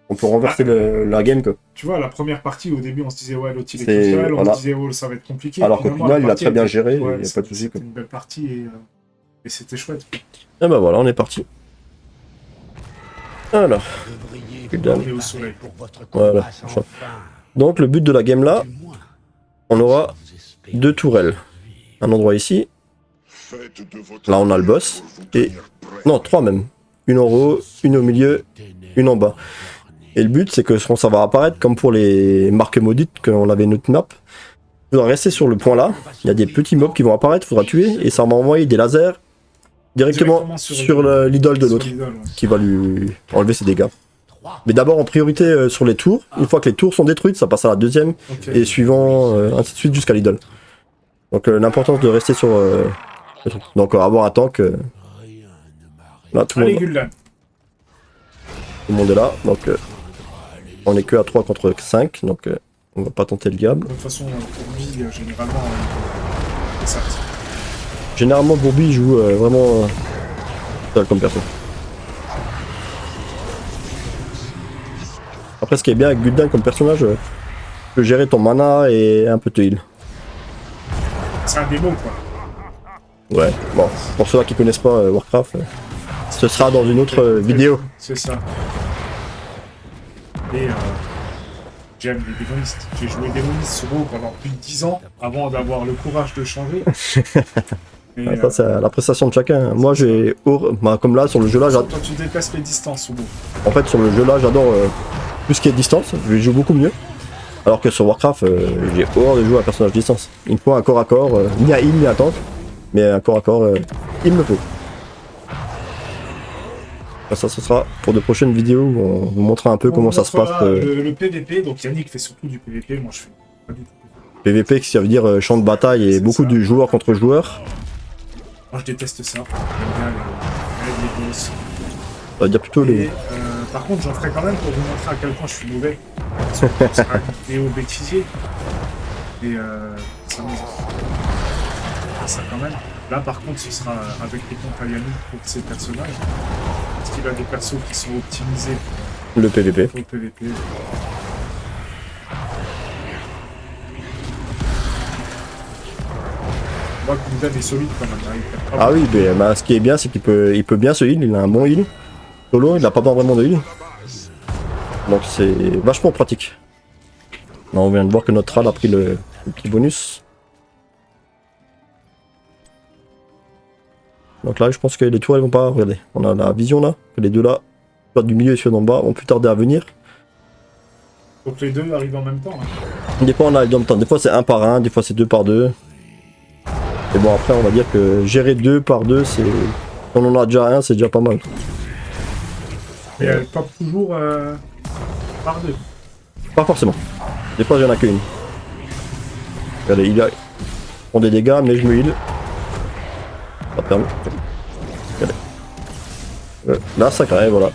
on peut renverser la game, quoi. Tu vois, la première partie, au début, on se disait, ouais, l'autre il est C'est- tout seul, on voilà. se disait, oh, ça va être compliqué. Alors qu'au Finalement, final, la il a partie très bien était- géré, ouais, il y a pas de souci, C'était quoi. une belle partie et c'était chouette. Et bah voilà, on est parti. Alors, Putain. On est au soleil. Voilà. Donc le but de la game là, on aura 2 tourelles. Un endroit ici. Là on a le boss. Et... Non, 3 même. Une en haut, une au milieu, une en bas. Et le but c'est que ça va apparaître comme pour les marques maudites qu'on avait notre map. Il faudra rester sur le point là. Il y a des petits mobs qui vont apparaître, il faudra tuer. Et ça va envoyer des lasers directement sur l'idole de l'autre. Qui va lui enlever ses dégâts. Mais d'abord en priorité sur les tours. Une fois que les tours sont détruites, ça passe à la deuxième. Okay. Et suivant, ainsi de suite jusqu'à l'idole. Donc l'importance de rester sur le truc. Donc avoir un tank. Là, tout Allez, le Gul'dan. monde est là. Donc, on est que à 3 contre 5. Donc, on va pas tenter le diable. De toute façon, pour lui, généralement, il est sorti. Généralement, Bourbi joue vraiment seul comme personne. Après, ce qui est bien avec Gul'dan comme personnage, tu peux gérer ton mana et un peu de heal. C'est un démo, quoi. Ouais, bon, pour ceux qui connaissent pas Warcraft, ce sera dans une autre vidéo. C'est ça. Et j'aime les démonistes. J'ai joué démoniste sur WoW pendant plus de 10 ans avant d'avoir le courage de changer. Et, Ah, ça, c'est la prestation de chacun. Moi, j'ai. Comme là, sur le jeu là, toi, tu déplaces les distances sur WoW. en fait, sur le jeu là, j'adore tout ce qui est distance. Je joue beaucoup mieux. Alors que sur Warcraft, j'ai horreur de jouer à un personnage distance. Il me faut un corps à corps, ni à heal, ni à tank. Mais un corps à corps, il me le faut. Ça, ce sera pour de prochaines vidéos où on vous montrera un peu comment ça se passe. Le PVP, donc Yannick fait surtout du PVP, moi je fais pas du tout. PVP, qui veut dire champ de bataille et C'est beaucoup ça. de joueurs contre joueurs. Moi je déteste ça. J'aime bien les boss. Ça veut dire plutôt Et, les. par contre, j'en ferai quand même pour vous montrer à quel point je suis mauvais. C'est un vidéo bêtisier. Et ça nous ça quand même. Là par contre, ce sera avec les comptes à Yannick pour ses personnages. Parce qu'il a des persos qui sont optimisés Le PVP. pour le PVP. On voit que Gul'dan est solide quand même. Hein. Il perd pas Ah oui, mais ce qui est bien, c'est qu'il peut bien se heal. Il a un bon heal. Solo, il n'a pas besoin vraiment de heal. Donc c'est vachement pratique. Là, on vient de voir que notre Thrall a pris le petit bonus. Donc là, je pense que les tours, elles vont pas. Regardez, on a la vision là. Que les deux là, soit du milieu et soit d'en bas, vont plus tarder à venir. Donc les deux arrivent en même temps. Hein. Des fois, on a en même temps. Des fois, c'est 1 par 1, des fois, c'est 2 par 2. Et bon, après, on va dire que gérer 2 par 2, c'est. Quand on en a déjà un, c'est déjà pas mal. Mais elle pop toujours par deux. Pas forcément. Des fois, il y en a qu'une. Regardez, il prend des dégâts, mais je me heal. Ça permet. Regardez. Là, ça crée, voilà.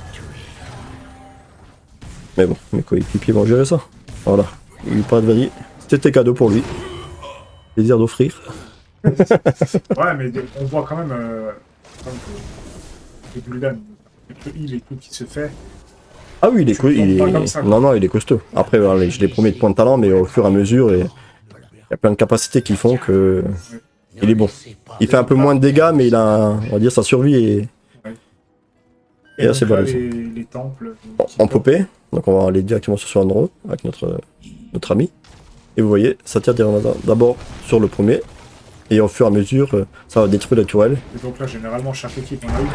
Mais bon, mes coéquipiers vont gérer ça. Voilà. Il pas de vanille. C'était cadeau pour lui. Plaisir d'offrir. Ouais, mais on voit quand même que Gul'dan, avec le heal et tout qui se fait. Ah oui, il est, Tu le prends pas comme ça, quoi. non, il est costaud. Après, voilà, j'ai les premiers points de talent, mais au fur et à mesure, il y a plein de capacités qui font que il est bon. Il fait un peu moins de dégâts, mais il a, on va dire, sa survie est Et assez donc là, balèze. les temples. En popée. Donc on va aller directement sur Andro avec notre ami. Et vous voyez, ça tire d'abord sur le premier. Et au fur et à mesure, ça va détruire la tourelle. Et donc là, généralement, chaque équipe en a une.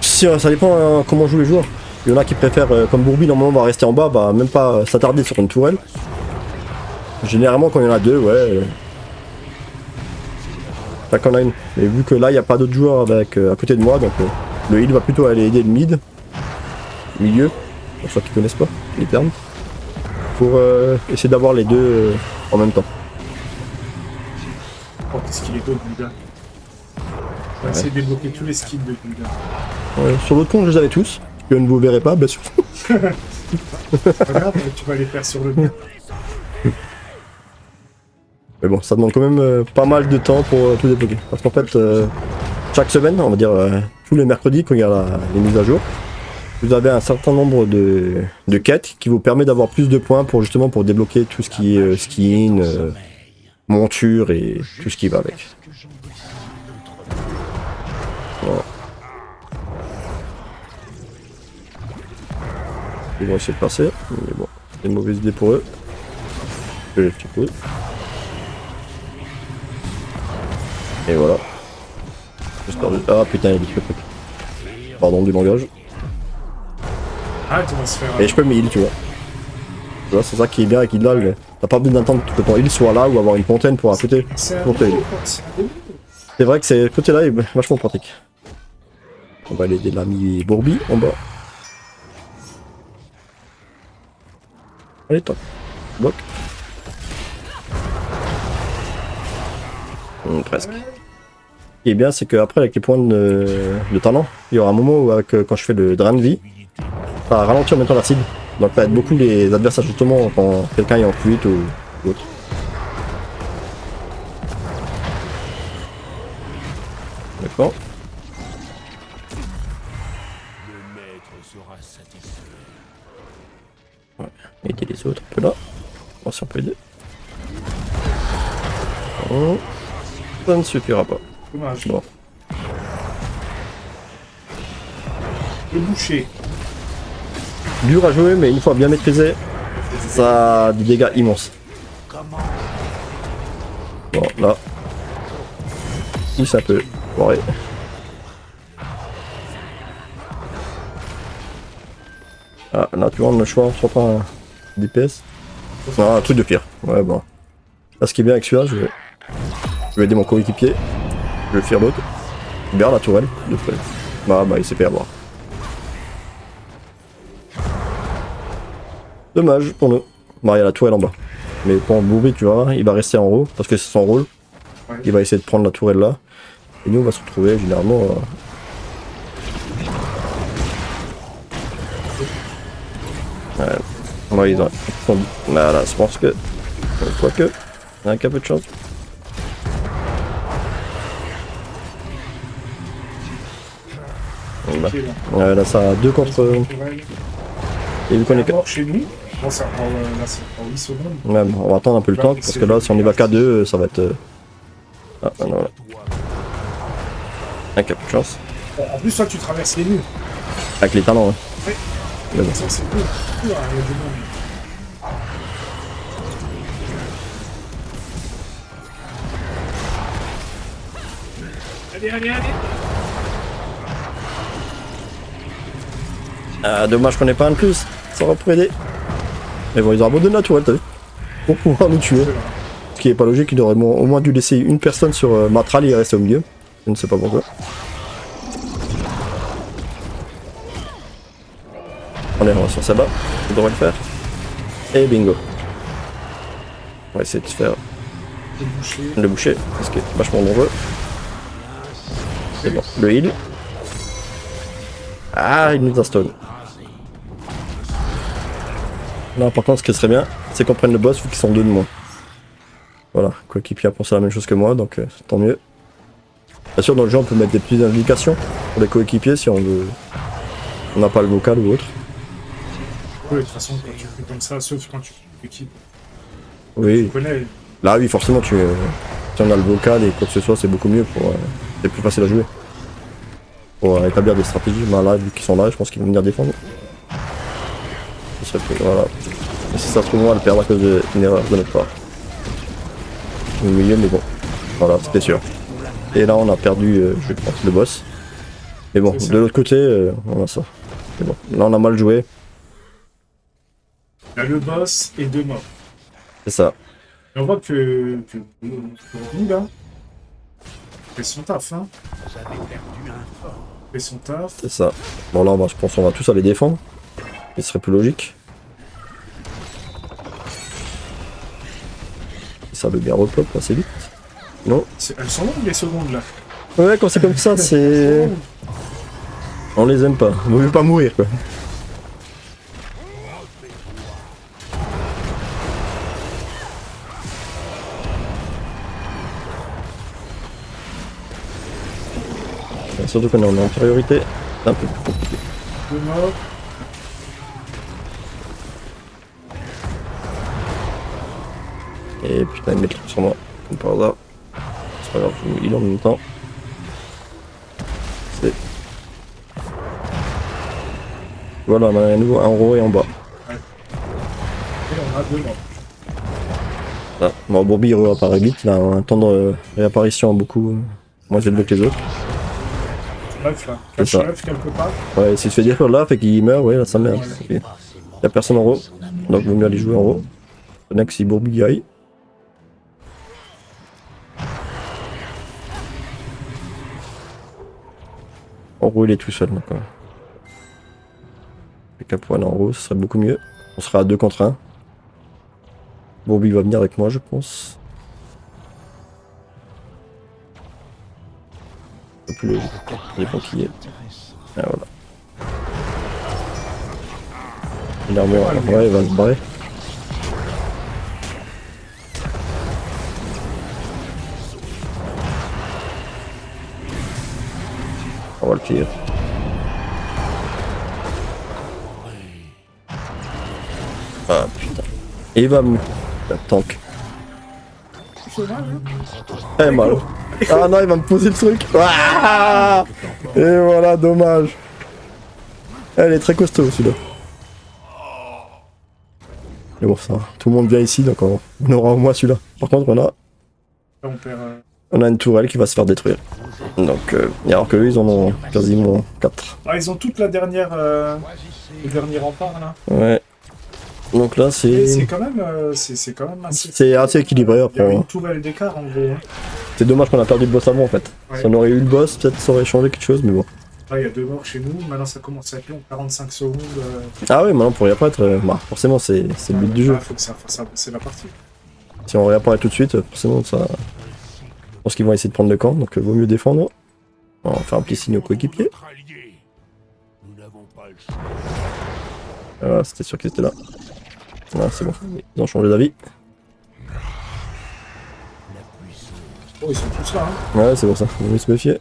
Si, ça dépend comment jouent les joueurs. Il y en a qui préfèrent, comme Bourbi, normalement va rester en bas, va même pas s'attarder sur une tourelle. Généralement, quand il y en a deux, ouais. Chacun en a une. Mais vu que là, il n'y a pas d'autres joueurs avec, à côté de moi, donc le heal va plutôt aller aider le mid. Milieu. Pour ceux qui connaissent pas, les termes. Pour essayer d'avoir les deux en même temps. Oh, qu'est-ce qu'il est beau, Gul'dan. On va essayer de débloquer tous les skills de Gul'dan. Sur l'autre compte, je les avais tous. Que ne vous verrez pas, bien sûr. C'est pas grave, mais tu vas les faire sur le mien. Mais bon, ça demande quand même pas mal de temps pour tout débloquer. Parce qu'en fait, chaque semaine, on va dire tous les mercredis, quand il y a les mises à jour, vous avez un certain nombre de quêtes qui vous permet d'avoir plus de points pour justement pour débloquer tout ce qui est skin, monture et tout ce qui va avec. Voilà. Ils vont essayer de passer, mais bon, c'est une mauvaise idée pour eux. Je les petit coup. Et voilà. J'espère. Ah putain, il y a des trucs. Pardon du langage. Ah, tu vas se faire. Et je peux me heal, tu vois. Tu vois, c'est ça qui est bien avec Idlal. T'as pas besoin d'attendre que ton heal soit là ou avoir une fontaine pour à côté. C'est un pour te heal. démo, quoi. C'est un démo. C'est vrai que ce côté-là est vachement pratique. On va aller aider l'ami Bourbi en bas. Allez, toi. Bloc. Presque. Ce qui est bien, c'est qu'après, avec les points de talent, il y aura un moment où, quand je fais le drain de vie, ça va ralentir en même temps la cible. Donc ça aide beaucoup les adversaires justement quand quelqu'un est en fuite ou autre. D'accord. Le maître sera satisfait. Aider les autres un peu là. Voir si on peut aider. Oh. Ça ne suffira pas. Dommage. Bon. Le boucher. Dur à jouer, mais une fois bien maîtrisé, ça a des dégâts immenses. Bon, là. Si ça peut. Ouais. Ah, là, tu vois, on a le choix entre un DPS. Non, un truc de pire. Ouais, bon. Là, ce qui est bien avec celui-là, je vais aider mon coéquipier. Je vais faire l'autre. Bien la tourelle, de près. Bah, il s'est fait avoir. Dommage pour nous. Bah, il y a la tourelle en bas. Mais pour Bourbi, tu vois, il va rester en haut parce que c'est son rôle. Ouais. Il va essayer de prendre la tourelle là. Et nous, on va se retrouver généralement. Ouais, ils ont. Voilà, je pense que. Quoique. Il y a un peu de chance. Voilà. Ok, bon. Ouais, là, ça a 2 contre. Tourelle. Et vu qu'on est. Mort chez nous. Bon, c'est encore, là, c'est encore 8 secondes. Ouais, bon, on va attendre un peu le temps parce que là, si on y va qu'à 2, ça va être. Ah, non, voilà. Un peu de chance. Bon, en plus, toi, tu traverses les murs. Avec les talents, hein. Ouais. Mais bon. Ça, c'est cool. Cool, hein, il y a du monde. Allez, allez, allez. Ah, dommage qu'on ait pas un de plus. Ça aurait pu aider. Mais bon, ils ont abandonné la tourelle, t'as vu. Pour pouvoir nous tuer. Ce qui est pas logique, ils auraient au moins dû laisser une personne sur Matral et il restait au milieu. Je ne sais pas pourquoi. Allez, on va sur celle-là. On devrait le faire. Et bingo. On va essayer de faire Le boucher. le boucher, parce qu'il est vachement nombreux. C'est bon, le heal. Ah, il nous a stun. Là, par contre, ce qui serait bien, c'est qu'on prenne le boss vu qu'ils sont 2 de moins. Voilà, coéquipier a pensé la même chose que moi, donc tant mieux. Bien sûr, dans le jeu, on peut mettre des petites indications pour les coéquipiers si on veut. On n'a pas le vocal ou autre. Oui, de toute façon, quand tu fais comme ça, sauf quand tu équipes. Oui, Tu connais. là, oui, forcément, si on a le vocal et quoi que ce soit, c'est beaucoup mieux pour. C'est plus facile à jouer. Pour établir des stratégies. Mais là, vu qu'ils sont là, je pense qu'ils vont venir défendre. Ce serait plus. Voilà. Et si ça se trouve, on va le perdre à cause d'une erreur de notre part. Au milieu, mais bon. Voilà, c'était sûr. Et là, on a perdu, je pense, le boss. Mais bon, de l'autre côté, on a ça. Mais bon, là, on a mal joué. Il y a le boss et 2 morts. C'est ça. Et on voit que lui, là, fait son taf, hein. Vous avez perdu un fort. Fait son taf. C'est ça. Bon, là, je pense qu'on va tous aller défendre. Ce serait plus logique. Et ça veut bien repop assez vite. Non. Elles sont longues, les secondes, là. Ouais, quand c'est comme ça, c'est. On les aime pas. On veut pas mourir, quoi. Surtout qu'on est en priorité, c'est un peu plus compliqué. 2 morts. Et putain, il met le truc sur moi, comme par hasard. C'est pas grave, il est en même temps. C'est. Voilà, on a à nouveau un roi et en bas. Et on a 2 morts. Là, bon, Bourbi il réapparaît vite, il a un temps de réapparition beaucoup moins élevé que les autres. 9 là. C'est ça. 9 quelque part. Ouais, s'il se fait dire là, fait qu'il meurt, ouais, là ça merde. Il y a personne en haut, donc vaut mieux aller jouer en haut. C'est bien que si Bourbi y aille. En haut, il est tout seul, donc. Avec un point en haut, ce serait beaucoup mieux. On sera à 2 contre 1. Bourbi va venir avec moi, je pense. peu plus logique. Ça dépend qui est. Ah, voilà. L'armure, ouais, il va se barrer. On va le finir. Ah putain. Et il va me... La tank. Eh mal. Ah non, il va me poser le truc. Ah et voilà, dommage. Elle est très costaud celui-là. Mais bon, ça, tout le monde vient ici, donc on aura au moins celui-là. Par contre, Là, on perd. on a une tourelle qui va se faire détruire. Donc, alors que eux, ils en ont quasiment 4. Ah, ils ont toute la dernière. Le dernier rempart là. Ouais. Donc là, Et c'est c'est quand même. C'est quand même assez. c'est assez équilibré Il y a après. une tourelle d'écart en gros. Hein. C'est dommage qu'on a perdu le boss avant en fait. Ouais. Si on aurait eu le boss, peut-être ça aurait changé quelque chose, mais bon. Là, il y a 2 morts chez nous. Maintenant, ça commence à être long. 45 secondes. Ah oui, maintenant pour réapparaître, bah, forcément c'est le but du jeu. Faut que ça fasse avancer la partie. Si on réapparaît tout de suite, forcément ça... Je pense qu'ils vont essayer de prendre le camp, donc vaut mieux défendre. On va faire un petit signe au coéquipier. Notre allié. Nous n'avons pas le choix. Voilà, c'était sûr qu'ils étaient là. Voilà, c'est bon, ils ont changé d'avis. Oh, ils sont tous là. Hein. Ouais, c'est pour ça, on va se méfier.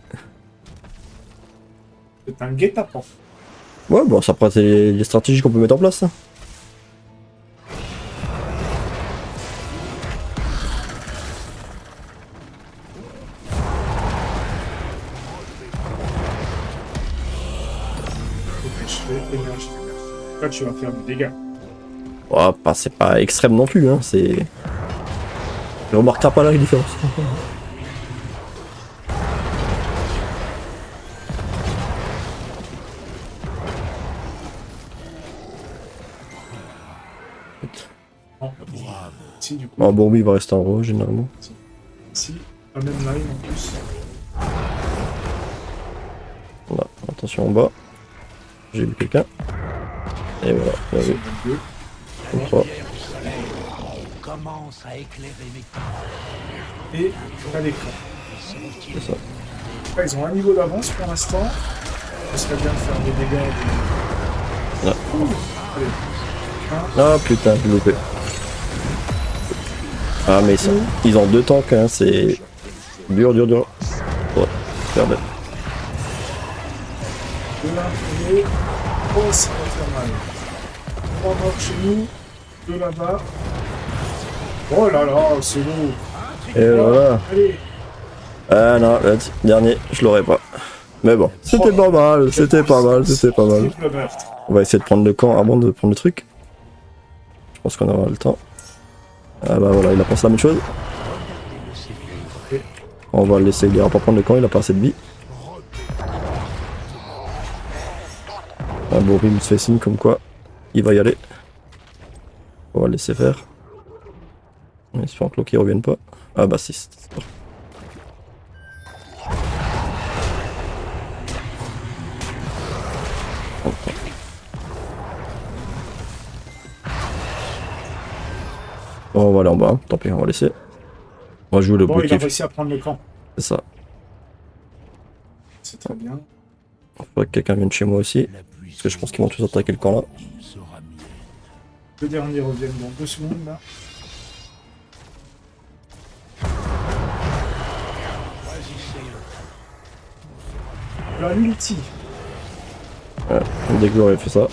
C'est un guet-apens. Ouais, bon, ça après c'est les stratégies qu'on peut mettre en place. Hein. Ok, je fais énergie. Là, tu vas faire du dégât. Ouais, bah, c'est pas extrême non plus, hein, c'est... Je remarquerai pas la différence. Non. Si, du coup. Bon, Bourbi il va rester en haut généralement. Si. La même line en plus. Voilà, attention en bas. J'ai vu quelqu'un. Et voilà, bien vu. 22. Comme 3. Commence à éclairer mes Et là, l'écran. C'est ça. Là, ils ont un niveau d'avance pour l'instant. Ce serait bien de faire des dégâts. Là. Allez. Ah putain, j'ai loupé. Ah mais ils ont 2 tanks, hein, c'est dur. Ouais, merde. De là, et... Oh, ça va faire mal. 3 morts chez nous. 2 là-bas. Oh là là, c'est beau. Et voilà. Allez. Ah non, le dernier, je l'aurais pas. Mais bon, c'était pas mal, c'était pas mal. Triple meurtre. On va essayer de prendre le camp avant de prendre le truc. Je pense qu'on aura le temps. Ah bah voilà, il a pensé la même chose. On va le laisser, il ira pas prendre le camp, il a pas assez de vie. Ah bon, il me fait signe comme quoi il va y aller. On va le laisser faire. En espérant que Loki revienne pas. Ah bah si, c'est bon. Bon, on va aller en bas, hein. Tant pis, on va laisser. On va jouer Bon, il a l'objectif, réussi à prendre le camp. c'est ça. C'est très bien. Il faudrait que quelqu'un vienne chez moi aussi. Parce que je pense qu'ils vont tous attaquer le camp là. Le dernier reviennent dans 2 secondes là. La multi. Ouais, dès que j'aurais fait ça.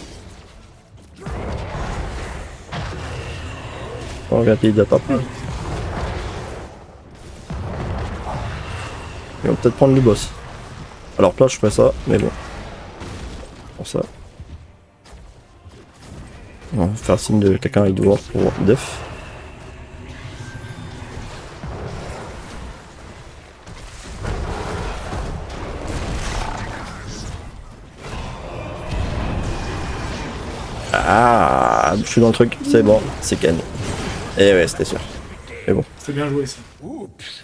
Oh, regarde, il attaque. Ils vont peut-être prendre le boss. Alors là, je ferais ça, mais bon. Pour ça. On va faire signe de quelqu'un avec dehors pour def. Ah, je suis dans le truc, c'est bon, c'est gagné. Et ouais, c'était sûr. Mais bon. C'est bien joué ça.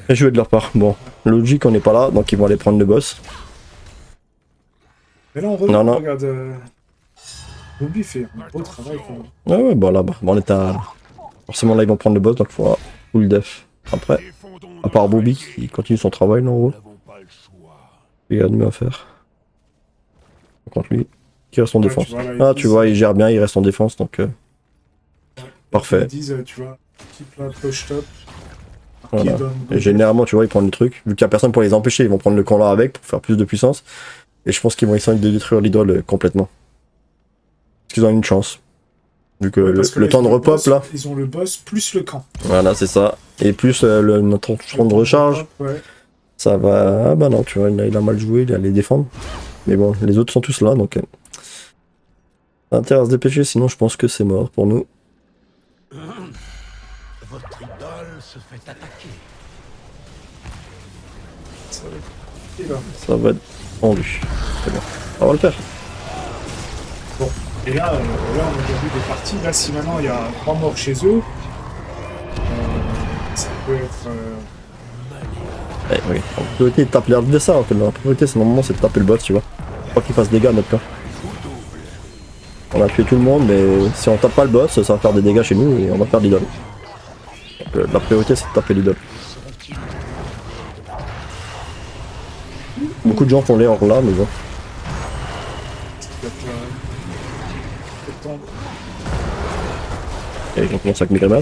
Bien joué de leur part. Bon, logique, on n'est pas là, donc ils vont aller prendre le boss. Mais là on revient, Non, non. regarde. Bobby fait un beau travail quand même. Ah ouais, bah là, bah, on est à... Forcément là, ils vont prendre le boss, donc il faudra full def. Après, à part Bobby qui continue son travail là en haut. Nous n'avons pas le choix. Il y a de mieux à faire. Par contre lui, qui reste en Ouais, défense. tu vois, là, ils Ah disent, tu vois, il gère bien, il reste en défense donc parfait. Ils disent, tu vois, keep la push top. Voilà. Qui donne go Et généralement tu vois ils prennent le truc. Vu qu'il n'y a personne pour les empêcher, ils vont prendre le camp là avec pour faire plus de puissance. Et je pense qu'ils vont essayer de détruire l'idole complètement. Parce qu'ils ont une chance. Vu que Ouais, parce que le là, temps ils de ont le repop boss, là. Ils ont le boss plus le camp. Voilà c'est ça. Et plus notre temps de recharge. Ouais. Ça va. Ah bah non, tu vois, il a mal joué, il allait défendre. Mais bon, les autres sont tous là, donc. Ça a intérêt à se dépêcher, sinon je pense que c'est mort pour nous. Votre idole se fait attaquer. Ça va être compliqué, là. Ça va être tendu. C'est bon. On va le faire. Bon. Et là, on a déjà vu des parties. Là, si maintenant il y a 3 morts chez eux, ça peut être. Eh, oui. En priorité, il tape l'air de ça. La priorité, c'est normalement, c'est de taper le boss, tu vois. Faut pas qu'il fasse dégâts, notre camp. On a tué tout le monde, mais si on tape pas le boss, ça va faire des dégâts chez nous et on va perdre l'idole. Donc, la priorité, c'est de taper l'idole. Beaucoup de gens font l'erreur là, mais bon. Peut-être. Peut-être. Et on commence avec Migremat.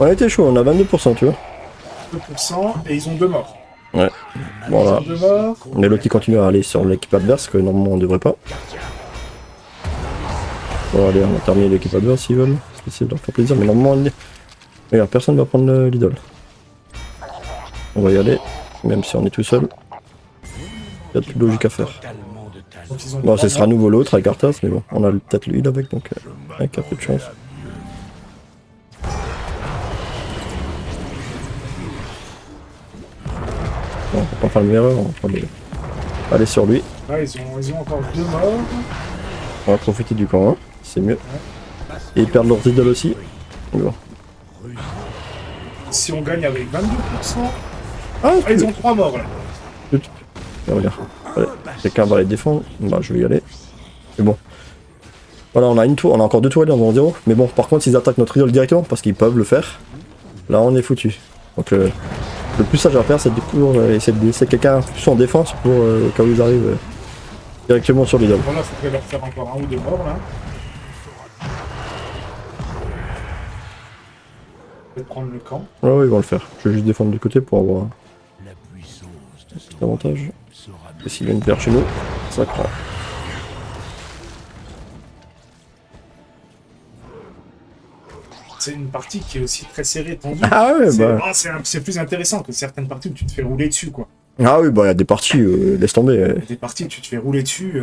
On a été chaud, on a 22%, tu vois. 2% et ils ont 2 morts. Ouais. Voilà. Ils ont 2 morts. Mais l'autre qui continue à aller sur l'équipe adverse, que normalement on devrait pas. Bon allez, on va terminer l'équipe adverse s'ils veulent. Essayer de leur faire plaisir, mais normalement regarde, personne va prendre l'idole. On va y aller, même si on est tout seul. Il y a plus de logique à faire. Donc ils ont Bon, 3 ce sera à morts. nouveau l'autre avec Arthas, mais bon, on a peut-être le heal avec, donc avec un peu de chance. Bon, on va pas faire le meilleur, on va aller sur lui. Là, ils ont encore 2 morts. On va profiter du camp 1, c'est mieux. Et ils perdent leurs idoles aussi. Mais bon. Si on gagne avec 22%. Ah, Ah, ils ont 3 morts là. Et regarde. Allez, quelqu'un va les défendre. Bah, je vais y aller. Mais bon. Voilà, on a une tour, on a encore 2 tours dans 0. Mais bon, par contre, s'ils attaquent notre idole directement, parce qu'ils peuvent le faire, là on est foutu. Donc le plus sage à faire, c'est de toujours essayer de laisser quelqu'un plus en défense pour au cas où ils arrivent directement sur l'idole. Voilà, il faudrait leur faire encore 1 ou 2 morts là. Peut-être prendre le camp. Ouais, ouais, ils vont le faire. Je vais juste défendre du côté pour avoir La puissance de cet son avantage. sera Et s'il y a une paire chez nous, ça craint. C'est une partie qui est aussi très serrée, tendue. Ah ouais, bah. C'est plus intéressant que certaines parties où tu te fais rouler dessus, quoi. Ah oui, bah il y a des parties, laisse tomber. Il y a des parties où tu te fais rouler dessus.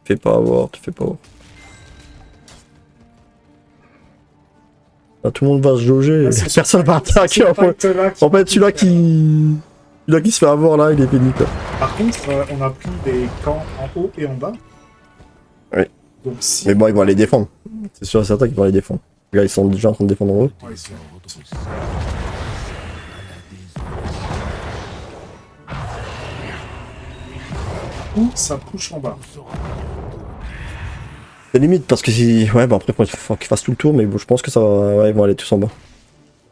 Fais pas avoir, tu fais pas avoir. Là, tout le monde va se jauger, Ah, c'est personne va attaquer en fait. En fait, celui-là qui se fait avoir là, il est pénible quoi. Par contre, on a pris des camps en haut et en bas. Oui. Donc si. Mais bon, ils vont aller défendre. C'est sûr et certain qu'ils vont aller défendre. Les gars, ils sont déjà en train de défendre en haut. Ouais, ils sont- Ou ça push en bas. C'est limite parce que si. Ouais, bah après, faut qu'ils fassent tout le tour, mais bon, je pense que ça va. Ouais, ils vont aller tous en bas.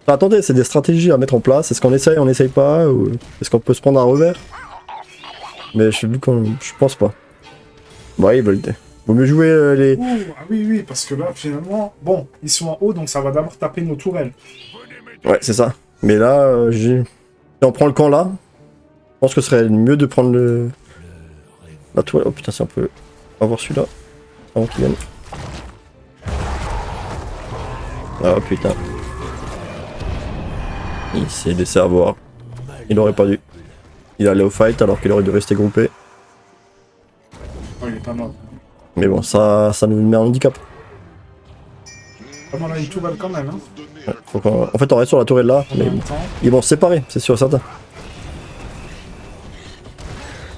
Enfin, attendez, c'est des stratégies à mettre en place. Est-ce qu'on essaye, on essaye pas ou est-ce qu'on peut se prendre un revers? Mais je pense pas. Ouais, ils veulent. Vaut mieux jouer les. Ouh, ah oui, oui, parce que là, finalement, bon, ils sont en haut, donc ça va d'abord taper nos tourelles. Ouais, c'est ça. Mais là, si on prend le camp là, je pense que ce serait mieux de prendre la toile. Oh putain, si on peut avoir celui-là avant qu'il vienne. Ah putain. Il s'est laissé avoir. Il aurait pas dû. Il allait au fight alors qu'il aurait dû rester groupé. Oh, il est pas mort. Mais bon, ça nous met en handicap. Comme on a une tourelle quand même, hein. Ouais, en fait, on reste sur la tourelle là, En mais même temps. ils vont se séparer, c'est sûr et certain.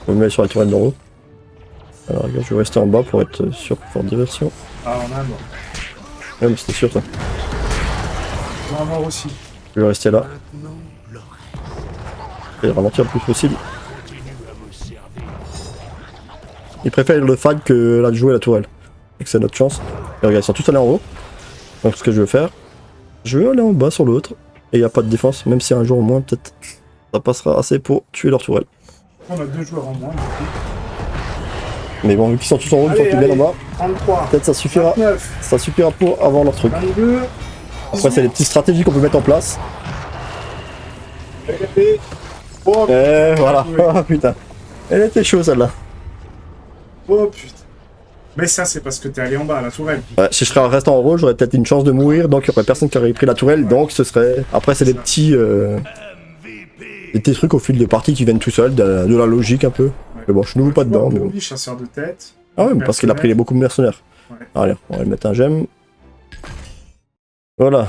On va mettre sur la tourelle d'en haut. Alors, regarde, je vais rester en bas pour être sûr pour diversion. Ah, on a un mort. Ouais, mais c'était sûr ça. Ils ont un mort aussi. Je vais rester là. Et ralentir le plus possible. Ils préfèrent le fight que la jouer la tourelle. Et que c'est notre chance. Et regarde, ils sont tous allés en haut. Donc ce que je vais faire, je vais aller en bas sur l'autre. Et il n'y a pas de défense, même si un jour au moins, peut-être, ça passera assez pour tuer leur tourelle. On a 2 joueurs en moins. Mais bon, vu qu'ils sont tous en haut, ils sont tous bien en bas. 33. Peut-être ça suffira. 29. Ça suffira pour avoir leur truc. 22. Après, c'est les petites stratégies qu'on peut mettre en place. Regardez. Oh, Et voilà. Ouais. Ah putain. Elle était chaude celle-là. Oh putain. Mais ça, c'est parce que t'es allé en bas à la tourelle. Ouais, si je serais resté en haut, j'aurais peut-être une chance de mourir, donc il n'y aurait personne qui aurait pris la tourelle, donc ce serait... Après, c'est des petits... des petits trucs au fil de partie qui viennent tout seuls, de la logique un peu. Ouais. Mais bon, je ne joue pas dedans. Mais bon. Bobby, chasseur de tête. Ah ouais, mais parce qu'il a pris beaucoup de mercenaires. Ouais. Allez, on va lui mettre un gemme. Voilà.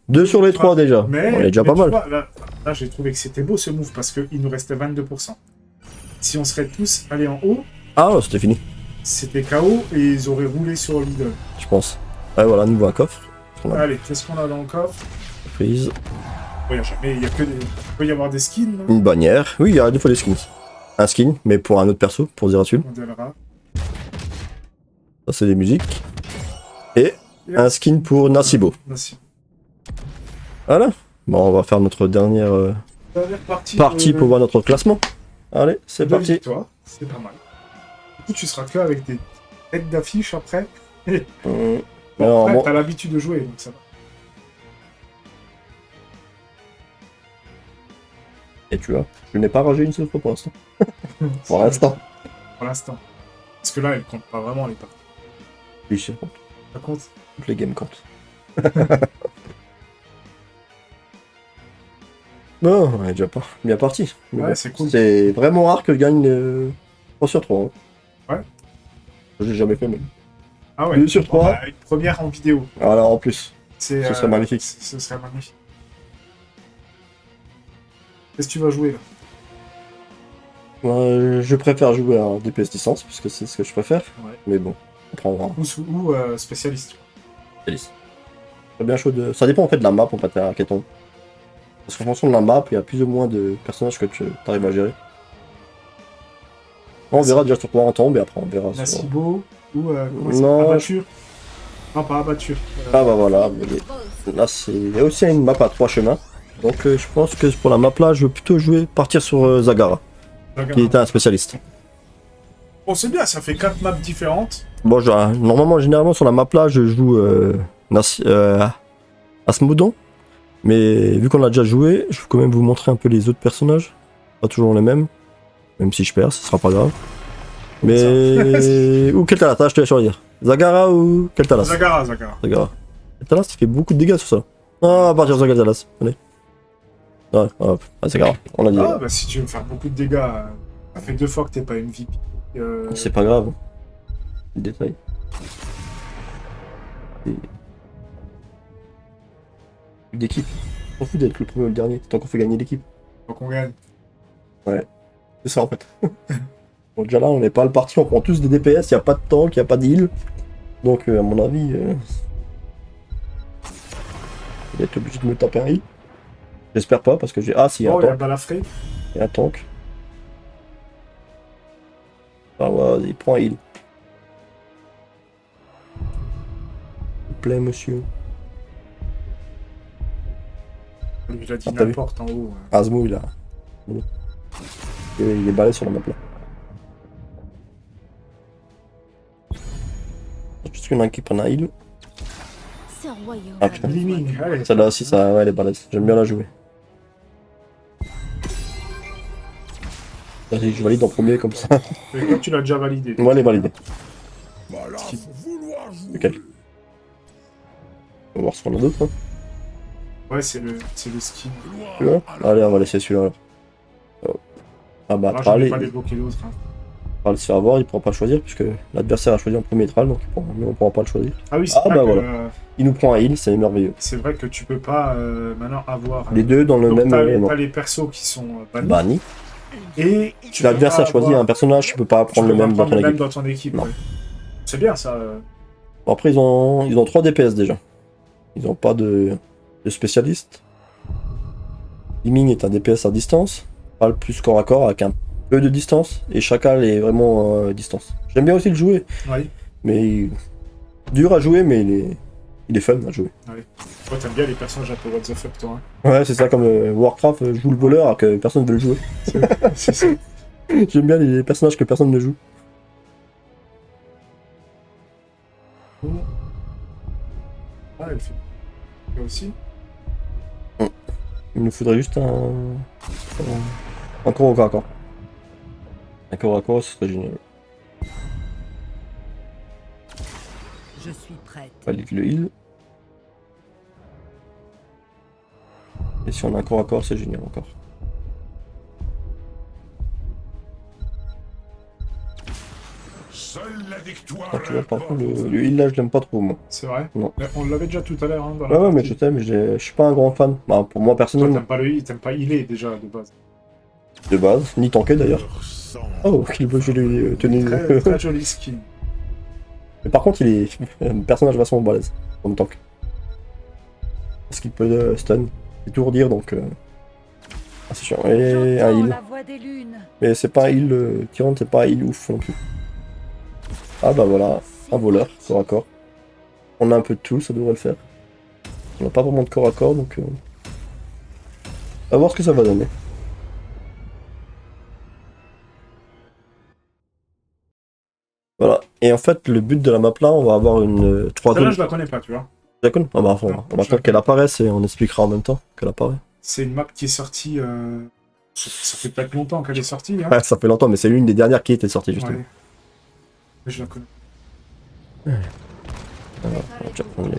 2 sur les 3 déjà. Mais, On est déjà mais pas tu mal. vois, là j'ai trouvé que c'était beau ce move parce qu'il nous restait 22%. Si on serait tous allés en haut, Ah ouais, c'était fini, c'était KO et ils auraient roulé sur l'idole. je pense. Ouais, voilà, nouveau un coffre. Allez, qu'est-ce qu'on a dans le coffre? Prise. Il y a que des... Il peut y avoir des skins, non? Une bannière. Oui, il y a des fois des skins. Un skin, mais pour un autre perso, pour Zeratul. Modelera. Ça, c'est des musiques. Et un skin pour Nasibo. Merci. Voilà. Bon, on va faire notre dernière Dernière partie pour voir notre classement. Allez, c'est parti. Toi, c'est pas mal. Du coup, tu seras que avec des têtes d'affiche après. Alors, Après, bon, t'as l'habitude de jouer, donc ça va. et tu vois, je n'ai pas rangé une seule fois pour l'instant. Pour l'instant. Pour l'instant. Parce que là, elle compte pas vraiment les parties. Oui, c'est bon. Ça compte. Toutes les games comptent. Bon, on est déjà pas bien parti. Mais Ouais, bon, c'est cool. C'est vraiment rare que je gagne 3 sur 3. Ouais. Je l'ai jamais fait, même. Ah ouais. 2 sur 3. Bah, une première en vidéo. Alors en plus, Ce serait magnifique. Ce serait magnifique. Qu'est-ce que tu vas jouer là? moi, je préfère jouer en DPS distance, puisque c'est ce que je préfère. Ouais. Mais bon, on prendra un Ou spécialiste. spécialiste. C'est bien chaud de... Ça dépend en fait de la map, en fait, à Keton. Parce qu'en fonction de la map, il y a plus ou moins de personnages que tu arrives à gérer. On verra déjà sur quoi on tombe, et après on verra sur... Nasibo ou comment ça Non. s'appelle? Abatture. Non, pas abatture. Ah bah voilà, mais là c'est... Il y a aussi une map à 3 chemins. Donc je pense que pour la map là, je vais plutôt partir sur Zagara, qui est un spécialiste. Bon, c'est bien, ça fait 4 maps différentes. Bon, normalement, généralement sur la map là, je joue Asmodon. Mais vu qu'on l'a déjà joué, je vais quand même vous montrer un peu les autres personnages. Pas toujours les mêmes. Même si je perds, ce sera pas grave. Mais... ou Kel'Thas, je te laisse choisir. Zagara ou Kel'Thas? Zagara. Zagara. Kel'Thas, il fait beaucoup de dégâts sur ça. Ah, à partir de Kel'Thas, allez. Ouais, hop, Zagara, on l'a dit. Ah, bah si tu veux me faire beaucoup de dégâts, ça fait 2 fois que t'es pas MVP. C'est pas grave. Le détail. D'équipe. On s'en fout d'être le premier ou le dernier, tant qu'on fait gagner l'équipe. Faut qu'on gagne. C'est ça en fait. Bon, déjà là, on n'est pas le parti, on prend tous des DPS, il n'y a pas de tank, il n'y a pas d'heal. Donc, à mon avis, il va être obligé de me taper un heal. J'espère pas, parce que j'ai. Ah, si, il y a un Oh, il y a tank. Balafré. Il y a un tank. Ah, vas-y, prends un heal. S'il vous plaît, monsieur. Il a dit Ah, t'as vu n'importe en haut. Asmo, il a. Il est balai sur la map là. Juste qu'il y en a un qui prenne un heal. Ce royaume. Ah putain. Gleaming, allez. Celle-là aussi, ça, ouais, elle est balèze. J'aime bien la jouer. Vas-y, je valide en premier comme ça. Et toi, tu l'as déjà validé. Moi, elle est validée. Bah là, faut vouloir jouer. Lequel? On va voir ce qu'on a d'autre. Hein. Ouais, c'est le skin. Celui-là. Allez, on va laisser celui-là. Là. Oh. Ah bah, Moi, je Tral, vais il pas débloquer l'autre. Hein. va se faire avoir, il pourra pas le choisir, puisque l'adversaire a choisi en premier Tral, donc nous on pourra pas le choisir. Ah oui, c'est Ah, vrai bah, que, voilà. Il nous prend un heal, c'est merveilleux. c'est vrai que tu peux pas maintenant avoir. Les deux dans le donc, même t'as élément. les persos qui sont bannis. Banni. Et Si l'adversaire choisit un personnage, tu peux pas prendre le même dans ton équipe. dans ton équipe. Non. Ouais. C'est bien ça. Bon, après, ils ont 3 DPS déjà. Ils ont pas de spécialiste. Liming est un DPS à distance. Pas le plus corps à corps, avec un peu de distance, et Chacal est vraiment distance. J'aime bien aussi le jouer, Oui. mais dur à jouer, mais il est fun à jouer. Toi, t'aimes bien les personnages un peu what the fuck, toi. Hein. Ouais, c'est ça, comme Warcraft, je joue le voleur alors que personne ne veut le jouer. C'est ça. J'aime bien les personnages que personne ne joue. Ah, elle fait. Là aussi. Il nous faudrait juste un corps au corps à corps. Un corps à corps, ce serait génial. Je suis prête. Valide le heal. Et si on a un corps à corps, c'est génial encore. Seule la victoire. Ah, tu vois, par contre, le heal là, je l'aime pas trop, moi. C'est vrai. Non. On l'avait déjà tout à l'heure. Hein, dans la Ouais, mais partie. je sais, mais je suis pas un grand fan. Bah, pour moi, Toi, personnellement, t'aimes pas le heal, t'aimes pas healer déjà de base. de base, ni tanker d'ailleurs. Leur sang. Oh, qu'il beau, je l'ai tenu. Très, très joli skin. Mais par contre, il est un personnage vachement balèze comme tank. Parce qu'il peut stun, étourdir, donc. Ah, c'est chiant. Et un J'entends heal. la voix des lunes. Mais c'est pas un heal Tyrant, c'est pas un heal ouf non plus. Ah bah voilà, un voleur, corps à corps. On a un peu de tout, ça devrait le faire. On n'a pas vraiment de corps à corps, donc... On va voir ce que ça va donner. Voilà, et en fait, le but de la map là, on va avoir une 3 Celle-là, zones. je la connais pas, tu vois. D'accord. Ah bah, on Non, va je attendre la qu'elle apparaisse et on expliquera en même temps qu'elle apparaît. C'est une map qui est sortie. Ça fait peut-être longtemps qu'elle est sortie. Hein. Ouais, ça fait longtemps, mais c'est l'une des dernières qui était sortie justement. Ouais. Mais je la connais. Alors, on va déjà prendre les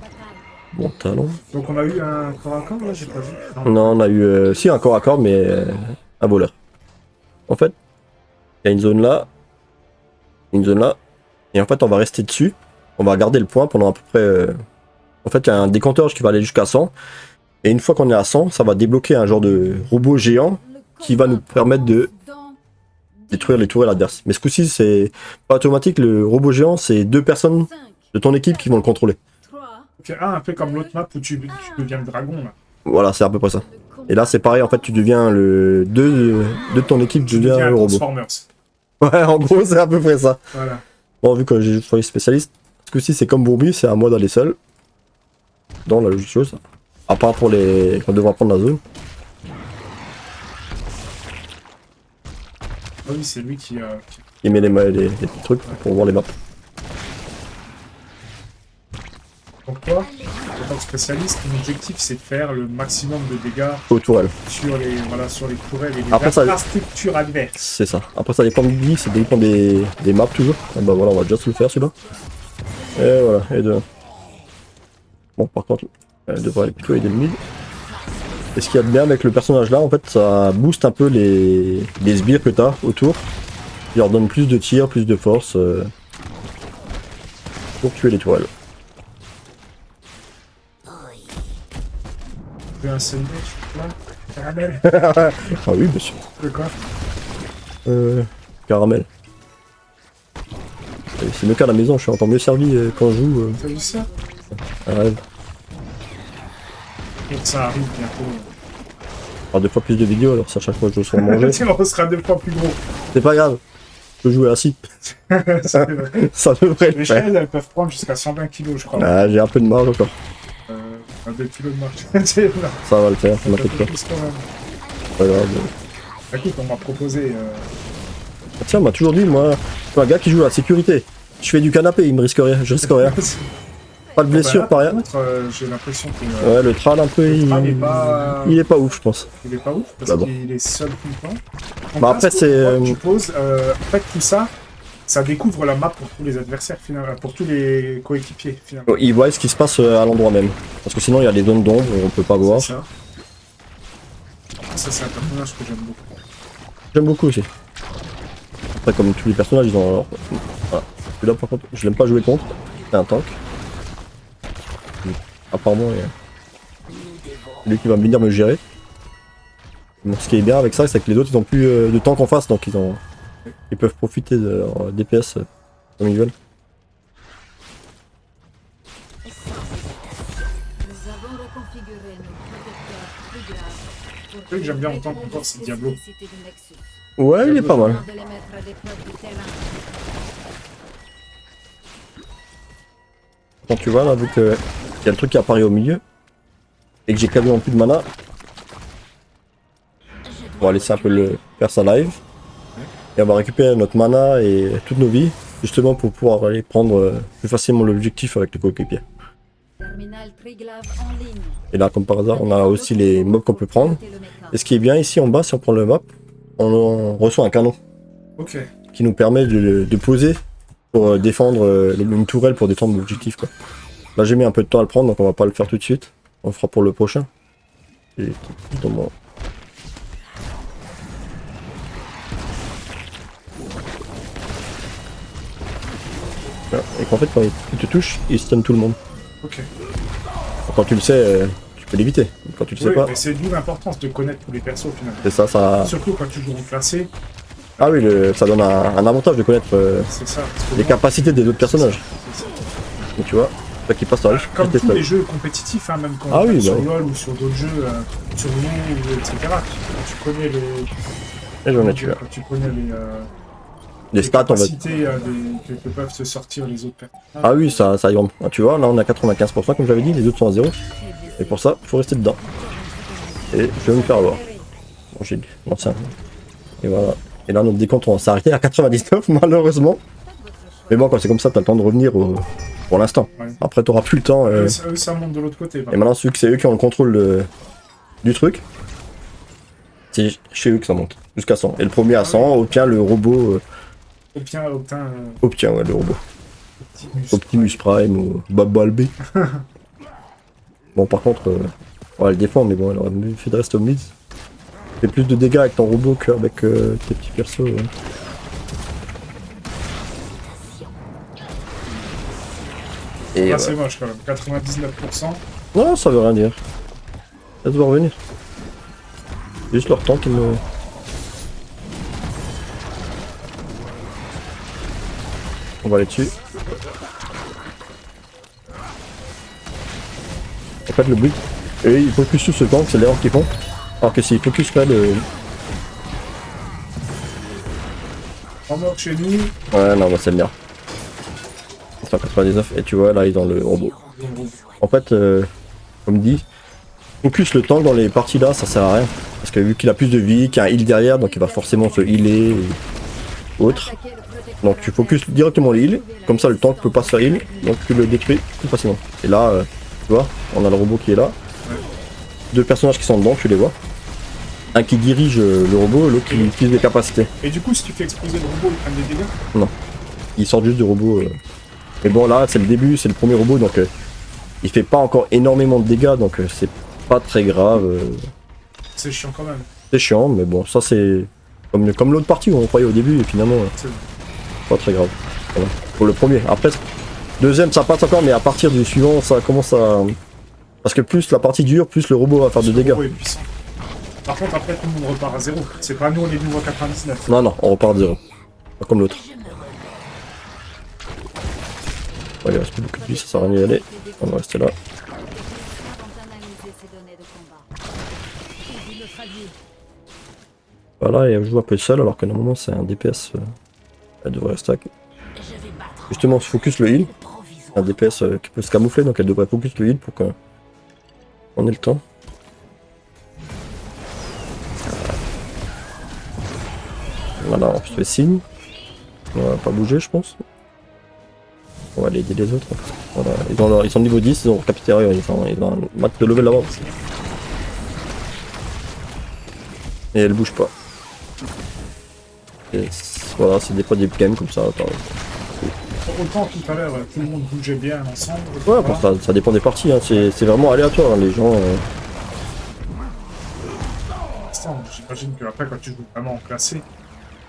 bons talons. Donc on a eu un corps à corps là, j'ai pas vu. Non, on a eu si un corps à corps, mais un voleur. En fait, il y a une zone là, et en fait on va rester dessus. On va garder le point pendant à peu près. En fait, il y a un décompteur qui va aller jusqu'à 100. Et une fois qu'on est à 100, ça va débloquer un genre de robot géant qui va nous permettre de détruire les tourelles adverses. Mais ce coup-ci, c'est pas automatique. Le robot géant, c'est 2 personnes de ton équipe qui vont le contrôler. Ok, ah, un peu comme l'autre map où tu deviens le dragon là. Voilà, c'est à peu près ça. Et là, c'est pareil. En fait, tu deviens le 2 de ton équipe Tu devient deviens le un robot. Transformers. Ouais, en gros, c'est à peu près ça. Voilà. Bon, vu que j'ai joué spécialiste, ce coup-ci, c'est comme Bourbi, c'est à moi d'aller seul. Dans la logique chose. À part pour les. Quand on devra prendre la zone. Ah oui, c'est lui qui. Il met les petits trucs pour voir les maps. Donc toi, en tant que spécialiste, ton objectif c'est de faire le maximum de dégâts Aux tourelles. sur les tourelles et les Après, ça- infrastructures adverses. C'est ça. Après, ça dépend de lui, ça dépend des maps toujours. Ah bah voilà, on va déjà se le faire celui-là. Et voilà, et deux. Bon, par contre, elle devrait aller plutôt aider le mid. Et ce qu'il y a de bien avec le personnage là, en fait, ça booste un peu les sbires que t'as autour. Il leur donne plus de tir, plus de force pour tuer les tourelles. Tu veux un sandwich là caramel. Ah oui, bien sûr. De quoi? Caramel. Et c'est mieux qu'à la maison, je suis encore mieux servi quand je joue. T'as vu ça? Un rêve. Et ça arrive bientôt. Alors 2 fois plus de vidéos, alors c'est à chaque fois que je dois se manger. Sinon on sera 2 fois plus gros. C'est pas grave. Je peux jouer assis. C'est vrai. Ça devrait le Les faire. chaises elles peuvent prendre jusqu'à 120 kg je crois. Ah, j'ai un peu de marge encore. 2 kg de marche. C'est là. Ça va le faire, ça Un m'inquiète peu pas. plus quand même. Pas grave. Écoute, on m'a proposé. Ah, tiens, on m'a toujours dit, moi, je suis un gars qui joue à la sécurité. Je fais du canapé, il me risque rien, je risque rien. Pas de blessure, pas rien. J'ai l'impression que Ouais, le tral un peu, il est pas ouf, je pense. il est pas ouf parce Là-bas. qu'il est seul tout le temps. En Bah, fait, après, c'est, tu poses, en fait, tout ça, ça découvre la map pour tous les adversaires, finalement, pour tous les coéquipiers, finalement. Il voit ce qui se passe à l'endroit même. Parce que sinon, il y a des zones d'ombre, on peut pas voir. C'est ça. Ça, c'est un personnage que j'aime beaucoup. J'aime beaucoup aussi. Après, comme tous les personnages, ils ont alors. Voilà. Celui-là, par contre, je l'aime pas jouer contre. C'est un tank. Apparemment, c'est lui qui va venir me gérer. Bon, ce qui est bien avec ça, c'est que les autres, ils ont plus de tank en face, donc ils peuvent profiter de leur DPS comme ils veulent. Nous avons reconfiguré nos protecteurs plus graves. truc que j'aime bien en tant qu'on pense, c'est Diablo. Ouais, il est pas mal. De les mettre à l'épreuve du terrain. Quand tu vois là, vu que il y a le truc qui apparaît au milieu et que j'ai quasiment plus de mana, on va laisser un peu le faire sa live et on va récupérer notre mana et toutes nos vies justement pour pouvoir aller prendre plus facilement l'objectif avec le coéquipier. Terminal Triglav en ligne. Et là, comme par hasard, on a aussi les mobs qu'on peut prendre. Et ce qui est bien ici en bas, si on prend le map, on reçoit un canon Ok. qui nous permet de poser pour défendre une tourelle pour défendre l'objectif, quoi. Là, j'ai mis un peu de temps à le prendre, donc on va pas le faire tout de suite. On le fera pour le prochain. Et dans mon- Et qu'en fait, quand il te touche, il stun tout le monde. Ok. Quand tu le sais, tu peux l'éviter. Quand tu le sais Oui, pas, mais c'est d'où l'importance de connaître tous les persos au final. c'est ça. Surtout quand tu joues en classé, Ah oui, ça donne un avantage de connaître c'est ça. Parce que les bon, capacités des autres personnages. c'est ça. Donc tu vois, toi qui passe à l'âge, Comme tous les jeux compétitifs, hein, même quand Ah oui, sur bah oui. LoL ou sur d'autres jeux, sur WoW, etc. Tu connais les. et j'en ai tué. Quand tu connais Les stats, on va. capacités que peuvent se sortir les autres personnes. Ah oui, ça grimpe. Ah, tu vois, là on a 95% comme j'avais dit, les autres sont à 0. Et pour ça, faut rester dedans. Et je vais me faire avoir. Bon, j'ai l'ancien. Et voilà. Et là, notre décompte, on s'est arrêté à 99, malheureusement. Mais bon, quand c'est comme ça, t'as le temps de revenir pour l'instant. Ouais. Après, t'auras plus le temps. Eux, ça monte de l'autre côté. Et maintenant, vu que c'est eux qui ont le contrôle du truc, c'est chez eux que ça monte. Jusqu'à 100. Et le premier à 100 obtient le robot. Obtient, ouais, le robot. Optimus Prime ou Babalb. Bon, par contre, on va le défendre, mais bon, elle aurait mieux fait de rester au mid. Fait plus de dégâts avec ton robot qu'avec tes petits persos. Ouais. Et Là, c'est moche quand même. 99%. non, ça veut rien dire. Ça doit revenir. C'est juste leur temps qui me. On va aller dessus. En fait, le but, et ils focus sur ce tank, c'est l'erreur qu'ils font. Alors que s'ils focus pas le. En mort chez nous. Ouais, non, bah c'est bien. 199, et tu vois, là, ils ont le robot. En fait, comme dit, focus le tank dans les parties là, ça sert à rien. Parce que vu qu'il a plus de vie, qu'il y a un heal derrière, donc il va forcément se healer ou autre. Donc tu focus directement le heal, comme ça le tank peut pas se faire heal, donc tu le détruis plus facilement. Et là, tu vois, on a le robot qui est là. Deux personnages qui sont dedans, tu les vois. Un qui dirige le robot, l'autre qui utilise les capacités. Et du coup, si tu fais exploser le robot, il prend des dégâts. Il sort juste du robot. Mais bon, là, c'est le début, c'est le premier robot, donc il fait pas encore énormément de dégâts, donc c'est pas très grave. C'est chiant quand même. C'est chiant, mais bon, ça c'est comme l'autre partie où on croyait au début, et finalement, C'est bon. pas très grave. Voilà. Pour le premier. Après, deuxième, ça passe encore, mais à partir du suivant, ça commence à. Parce que plus la partie dure, plus le robot va faire de Le dégâts. robot est puissant. Par contre, après, tout le monde repart à 0. C'est pas nous, on est de nouveau à 99. Non, non, on repart de zéro. Pas comme l'autre. Ouais, il reste plus beaucoup de vie, ça sert à rien d'y aller. On va rester là. Voilà, et elle joue un peu seule alors que normalement c'est un DPS. Elle devrait stack. Justement, se focus le heal. Un DPS qui peut se camoufler, donc elle devrait focus le heal pour qu'on ait le temps. Voilà, on se fait signe. On va pas bouger, je pense. On va aller aider les autres. Voilà. Ils sont niveau 10, ils ont capturé, ils ont un max de level là-bas. Et elle bouge pas. Et voilà, c'est des fois des games comme ça. Autant tout à l'heure, tout le monde bougeait bien ensemble. Ouais, après, ça dépend des parties, hein. C'est vraiment aléatoire, hein. Les gens. J'imagine que après, quand tu joues vraiment en classé,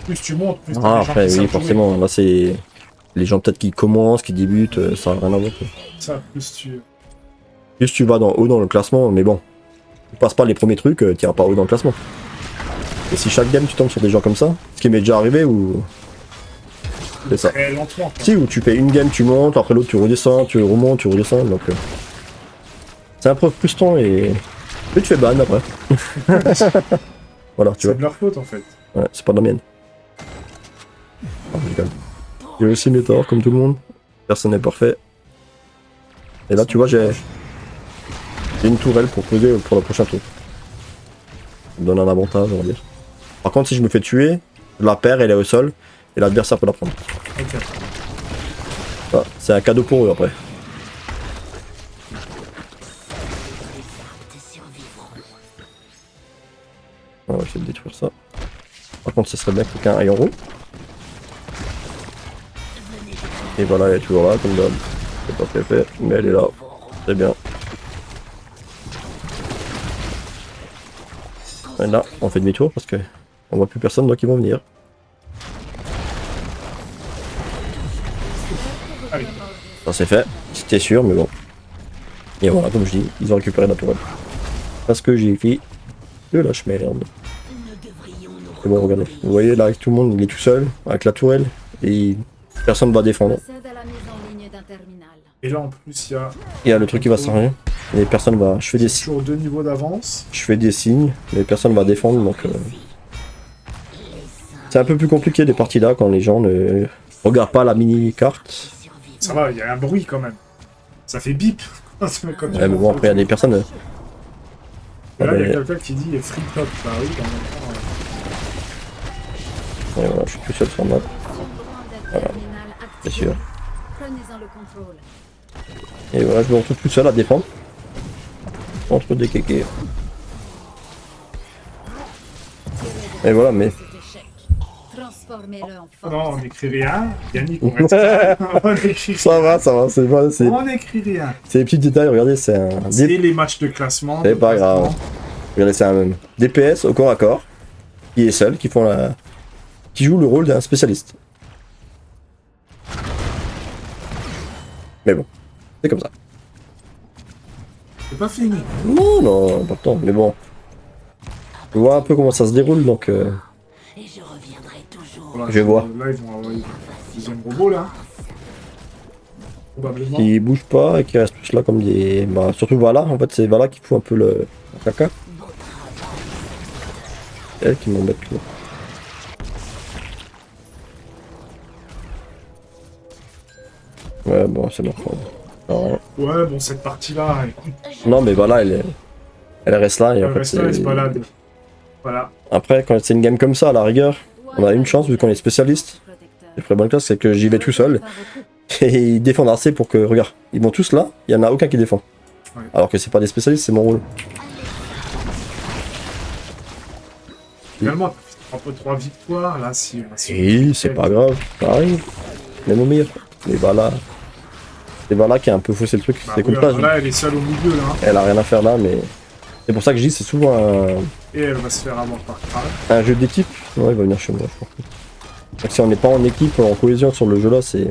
plus tu montes, plus Ah, t'as des gens après, qui oui, savent forcément. Là, c'est les gens peut-être qui commencent, qui débutent, ça n'a rien à voir. Quoi. jouer. Ça, plus tu. Plus tu vas haut dans le classement, mais bon. Tu passes pas les premiers trucs, tu iras pas haut dans le classement. Et si chaque game tu tombes sur des gens comme ça, ce qui m'est déjà arrivé ou. C'est ça. Très lentement. Quoi. Si, où tu fais une game, tu montes, après l'autre tu redescends, tu remontes, tu redescends, donc. C'est un peu frustrant et. Puis tu fais ban après. Voilà, tu C'est vois. de leur faute en fait. Ouais, c'est pas de la mienne. Ah, je rigole. J'ai aussi mes torts, comme tout le monde. Personne n'est parfait. Et là, tu vois, j'ai une tourelle pour poser pour le prochain tour. Ça me donne un avantage, on va dire. Par contre, si je me fais tuer, je la perds, elle est au sol, et l'adversaire peut la prendre. Ok. Ah, c'est un cadeau pour eux après. On va essayer de détruire ça. Par contre, ce serait bien que quelqu'un aille en haut. Et voilà, elle est toujours là, comme d'hab. C'est pas fait, mais elle est là. Très bien. Et là, on fait demi-tour parce que on voit plus personne donc ils vont venir. Allez. Ça c'est fait, c'était sûr, mais bon. Et voilà, comme je dis, ils ont récupéré la tourelle. Parce que j'ai fait de la merde. C'est bon, regardez. Vous voyez là, avec tout le monde, il est tout seul, avec la tourelle, et personne va défendre. Procède à la mise en ligne d'un terminal. Et là en plus il y a Il y a le truc qui va s'arrêter, et personne va. Je fais des toujours 2 niveaux d'avance. signes, mais personne va défendre, donc. C'est un peu plus compliqué des parties là quand les gens ne regardent pas la mini-carte. Ça va, il y a un bruit quand même. Ça fait bip. Quand tu Ouais, mais bon, après il y a des personnes. Et là il y a mais- quelqu'un qui dit free top. Bah oui, en même temps. Ouais, voilà, je suis tout seul sur map, Voilà. c'est sûr. Prenez-en le contrôle. Et voilà, je me retrouve tout seul à défendre. Entre des kékés. Et voilà, mais. Cet échec. Transformez-le en Oh force. non, on n'écrit rien. Yannick, on reste. On écrit Ça va, c'est pas. C'est On n'écrit rien. des petits détails, regardez, c'est un. C'est les matchs de classement. C'est de pas grave. classement. Regardez, c'est un DPS au corps à corps. Qui est seul, qui font la. Qui joue le rôle d'un spécialiste. Mais bon, c'est comme ça. C'est pas fini. Non, non, important, mais bon. Je vois un peu comment ça se déroule, donc. Voilà, Je vois. Là, ils vont avoir le deuxième robot là. Probablement. Qui bougent pas et qui restent tous là comme des. Bah, surtout Vala, en fait, c'est Vala qui fout un peu le caca. C'est elle qui m'embête tout. Ouais, bon, c'est bon. Alors, Ouais, bon, cette partie-là, écoute, non, mais Vala, elle reste là et elle en fait, reste là, elle se c'est. balade. Voilà. Après, quand c'est une game comme ça, à la rigueur, on a une chance vu qu'on est spécialiste. Les très bonne classe, c'est que j'y vais tout seul et ils défendent assez pour que. Regarde, ils vont tous là, il y en a aucun qui défend. Ouais. Alors que c'est pas des spécialistes, c'est mon rôle. Finalement, un peu 3 victoires là, si. Et c'est pas grave, ça arrive. Même au meilleur. Mais voilà. C'est Vala qui a un peu faussé le truc. Bah, c'est comme oui, ça. alors là, elle est seule au milieu là. Elle a rien à faire là, mais. C'est pour ça que je dis c'est souvent Et elle va se faire avoir par Kral. un jeu d'équipe. Ouais, il va venir chez moi, je pense. Donc si on n'est pas en équipe, en cohésion sur le jeu là, c'est.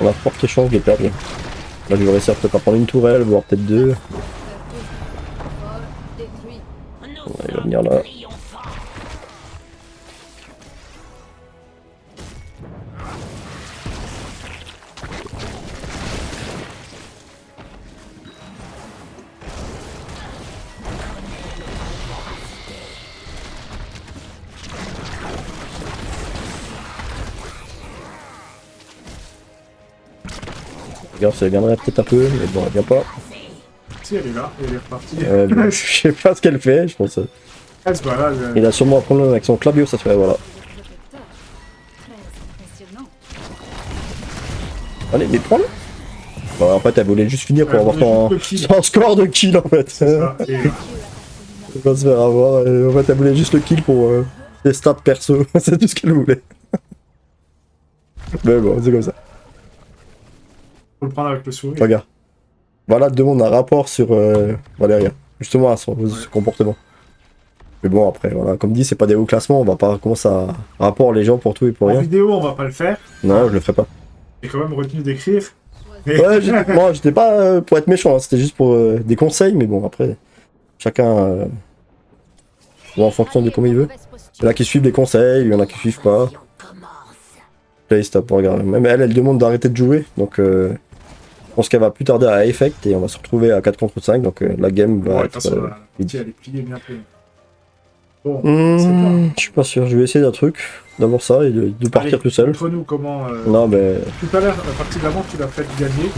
On a de fortes chances de perdre. Là, je vais réussir peut-être à prendre une tourelle, voire peut-être deux. Fort, détruit. Ouais, il va venir là. Regarde, ça viendrait peut-être un peu, mais bon, elle vient pas. Si, elle est là, elle est repartie. Bon, je sais pas ce qu'elle fait, je pense. Elle se balade. Il a sûrement un problème avec son clavio, ça se fait, voilà. Protecteur. Très impressionnant. Allez, mais prends-le. Bon, en fait, elle voulait juste finir pour Elle avoir voulait son, juste le kill. son score de kill, en fait. Ah, et, Elle va se faire avoir. En fait, elle voulait juste le kill pour les stats perso. C'est tout ce qu'elle voulait. Mais bon, c'est comme ça. faut le prendre avec le sourire. Regarde. Voilà, demande un rapport sur Valéria. Justement, à son comportement. Mais bon, après, voilà. Comme dit, c'est pas des hauts classements. On va pas commencer à rapport les gens pour tout et pour En rien. vidéo, on va pas le faire. Non, je le ferai pas. J'ai quand même retenu d'écrire. Mais- Ouais, moi, j'étais pas pour être méchant. Hein, c'était juste pour des conseils. Mais bon, après, chacun voit en fonction de comment il veut. Il y en a qui suivent des conseils, il y en a qui suivent pas. Play stop, regarde. Même elle, elle demande d'arrêter de jouer. Donc, je pense qu'elle va plus tarder à effect et on va se retrouver à 4 contre 5. Donc, la game va Ouais, de être. toute façon, la vide. partie, elle est pliée bientôt. Bon, c'est bien. Je suis pas sûr, je vais essayer d'un truc, d'avoir ça et de partir Allez, tout seul. montre-nous comment... Non, mais. Tout à l'heure, la partie d'avant, tu l'as fait gagner.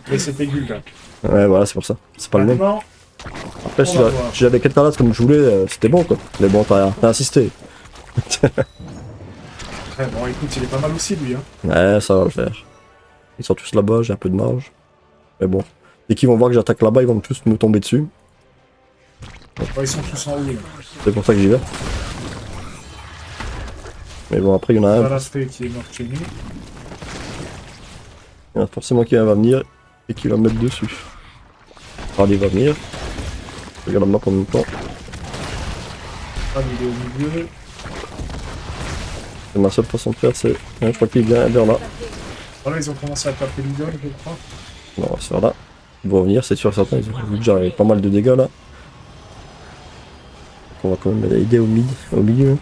Mais c'était Gul'dan. Ouais, voilà, c'est pour ça. C'est pas le même. Maintenant, Après, on va voir. si j'avais Katanas comme je voulais, c'était bon quoi. Mais bon, t'as insisté. ouais, bon, écoute, il est pas mal aussi, lui. Hein. Ouais, ça va le faire. Ils sont tous là-bas, j'ai un peu de marge. Mais bon, dès qu'ils vont voir que j'attaque là-bas, ils vont tous me tomber dessus. Ouais, ils sont tous en haut. Là. C'est pour ça que j'y vais. Mais bon, après, il y en a un. Balafré qui est mort chez nous. Il y en a forcément qui va venir et qui va me mettre dessus. Allez, il va venir. Je regarde la map en même temps. Ah, il est au milieu. C'est ma seule façon de faire, c'est. Ouais, je crois qu'il vient vers là. Voilà, ils ont commencé à taper l'idole, je crois. Non, on va se faire là. Ils vont venir, c'est sûr, certains. Ils ont vu que j'avais pas mal de dégâts là. Donc on va quand même aider au milieu.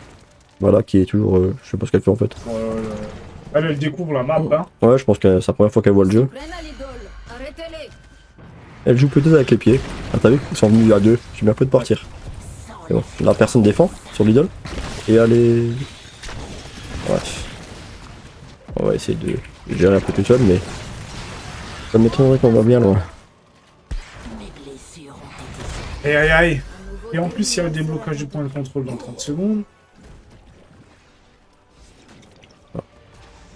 Voilà, qui est toujours. Je sais pas ce qu'elle fait en fait. Elle découvre la map, hein. Ouais, je pense que c'est la première fois qu'elle voit le jeu. Prenne à l'idole. Arrêtez-les. Elle joue peut-être avec les pieds. Ah, t'as vu? Ils sont venus à deux. J'ai bien peu de partir. Et bon, la personne défend sur l'idole. Et elle est. Bref. On va essayer de gérer un peu tout seul, mais. Ça m'étonnerait qu'on va bien loin. Aïe aïe aïe. Et en plus, il y a le déblocage du point de contrôle dans 30 secondes.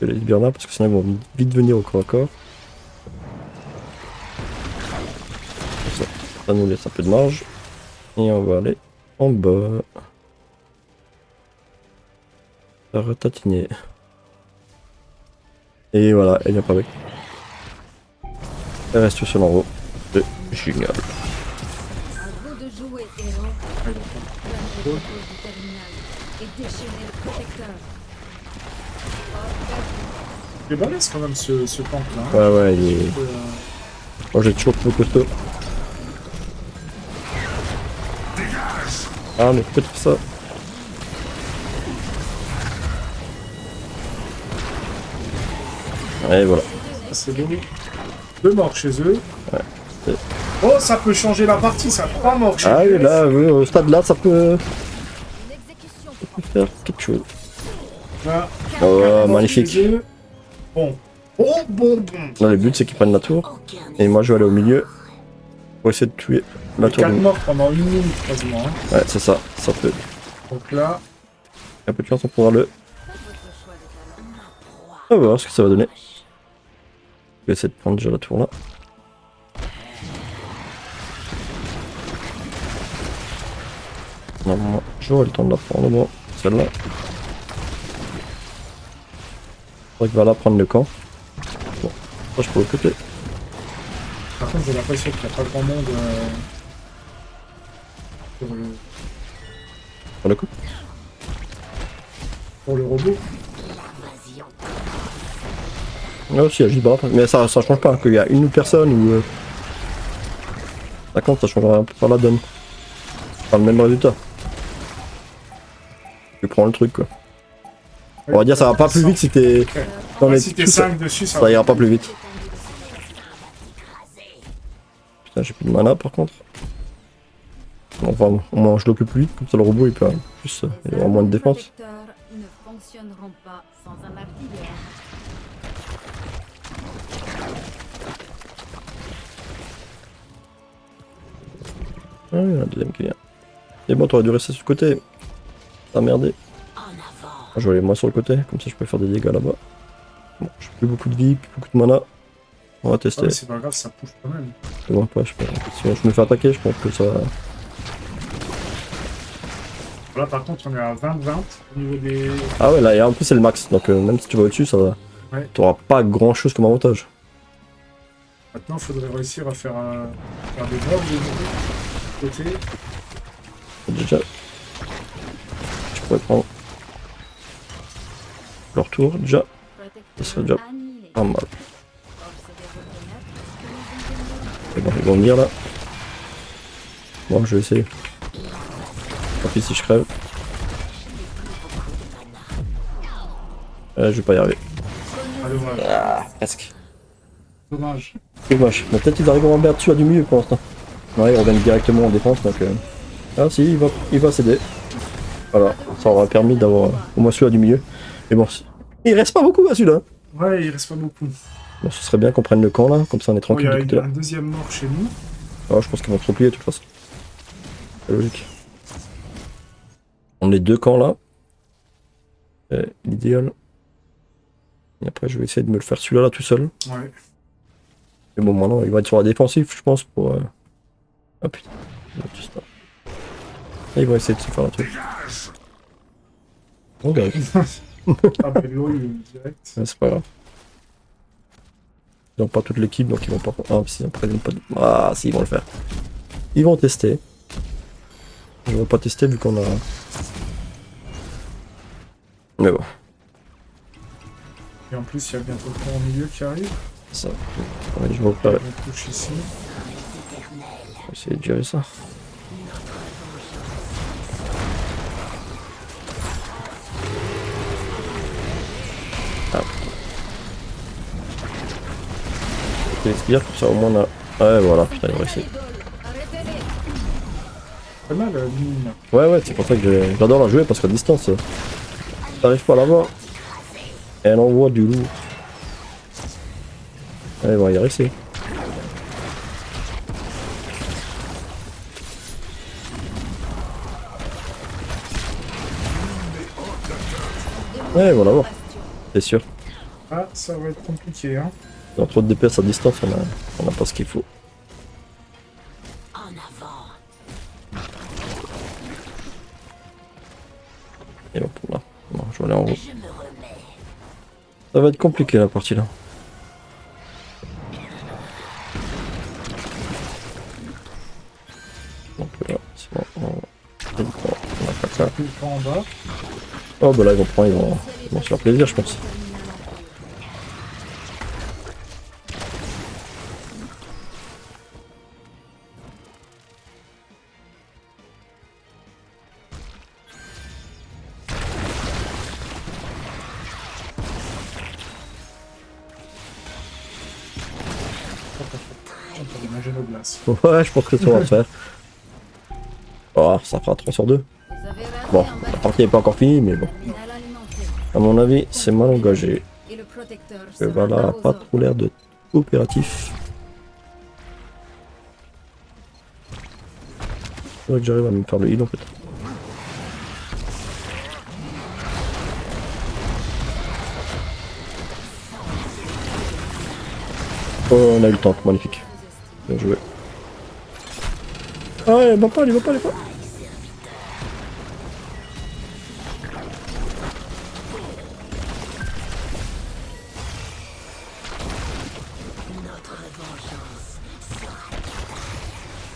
Je vais les bien là parce que sinon ils vont vite venir au corps à corps. Ça nous laisse un peu de marge. Et on va aller en bas. Retatiner. Et voilà, elle vient pas avec. Elle reste sur en haut. C'est génial. À vous de jouer, héros. Ouais, Prenez le contrôle du terminal et déchaînez le protecteur. il est balèze quand même ce tank là. Ouais, ouais, il est. Moi j'ai toujours trop costaud. Ah, mais peut-être ça. Et voilà. C'est bon. 2 morts chez eux. Ouais. Oh, ça peut changer la partie, ça. 3 morts chez Ah eux. oui, là, oui, au stade là, ça peut Une exécution. faire quelque chose. Là, Oh, 4 morts magnifique. chez eux. Bon. Bon. Là, le but c'est qu'ils prennent la tour. Et moi, je vais aller au milieu pour essayer de tuer la tour. 4 morts pendant 1 minute quasiment. Hein. Ouais, c'est ça. Ça peut. Donc là, Un peu de chance, on pourra le. On va voir ce que ça va donner. Je vais essayer de prendre déjà la tour là. Normalement, j'aurai le temps de la prendre, moi, celle-là. Faudrait que va là prendre le camp. Bon, ça je peux occuper. par contre, j'ai l'impression qu'il n'y a pas grand monde Pour le coup. pour le robot. Là aussi, il y a J-Bar, mais ça change pas, qu'il y a une personne ou. Ça compte, ça changera un peu pas la donne. Pas le même résultat. Tu prends le truc quoi. On va dire ça va pas plus vite si t'es dans Ouais, les si t'es tout ça. 5 dessus, ça Ça ira pas plus vite. Putain, j'ai plus de mana par contre. Enfin, au moins je l'occupe lui, comme ça le robot il peut plus, il aura moins de défense. Les protecteurs ne fonctionneront pas sans un artilleur. Ah oui, il y en a un deuxième qui vient. Et bon, t'aurais dû rester sur le côté. T'as merdé. Je vais aller moi sur le côté, comme ça je peux faire des dégâts là-bas. Bon, j'ai plus beaucoup de vie, plus beaucoup de mana. On va tester. Ouais, c'est pas grave, ça pousse quand même. C'est bon, après, si je me fais attaquer, je pense que ça. Là, par contre, on est à 20-20 au niveau des. Ah ouais, là, et en plus c'est le max, donc même si tu vas au-dessus, ça va. Ouais. T'auras pas grand-chose comme avantage. Maintenant, il faudrait réussir à faire des mobs de côté. Déjà. Je pourrais prendre leur tour, déjà. Ça serait déjà pas mal. Et bon, ils vont venir là. Bon, je vais essayer. Tant pis si je crève. Je vais pas y arriver. Ah, dommage. Ah, presque. Dommage. C'est moche. Mais peut-être qu'ils arriveront à me battre dessus à du mieux pour l'instant. Ouais, ils reviennent directement en défense donc. Ah si, il va céder. Voilà, ça aura permis d'avoir au moins celui-là du milieu. Mais bon, il reste pas beaucoup à celui-là. Ouais, il reste pas beaucoup. Bon, ce serait bien qu'on prenne le camp là, comme ça on est Bon, il tranquille y de a côté là. un deuxième mort chez nous. Ah, je pense qu'ils vont se replier de toute façon. C'est logique. On est deux camps là. L'idéal. Et après, je vais essayer de me le faire celui-là là tout seul. Ouais. Mais bon, maintenant, il va être sur la défensive, je pense, pour. Ah putain. Ils vont essayer de se faire un truc. On gagne. Ah, mais l'eau, il est direct. Ouais, c'est pas grave. Ils n'ont pas toute l'équipe, donc ils vont pas. Ah, si, après, ils vont pas. Ah, si, ils vont le faire. Ils vont tester. Ils vont pas tester vu qu'on a. Mais bon, Et en plus, il y a bientôt le pont au milieu qui arrive. ça. Ouais, je vais On repérer. touche ici. On va essayer de gérer ça. Ah. Ok, les sbires, comme ça au moins on a. Ouais, voilà, putain, il va essayer. Pas mal, mine. Ouais, c'est pour ça que j'adore la jouer parce qu'à distance, t'arrives pas à la voir. Et elle envoie du lourd. Allez, on va y arriver. Ouais, voilà, bon. C'est sûr. Ah, ça va être compliqué, hein. Dans trop de DPS à distance, on a pas ce qu'il faut. En avant. Et hop là. Bon, je vais aller en haut. Ça va être compliqué la partie là. Donc là, c'est bon. On a pas ça. Plus le pont en bas. Oh bah là ils vont prendre, ils vont se faire plaisir je pense. On peut déménager nos glaces. Ouais, je pense que ça va le faire. Oh, ça fera 3 sur 2. Bon, la partie n'est pas encore finie, mais bon. À mon avis, c'est mal engagé. Le Vala a pas trop l'air de coopératif. Faudrait que j'arrive à me faire le heal en fait. Oh, on a eu le temps, magnifique. Bien joué. Ah ouais, il va pas, il va pas, il va pas.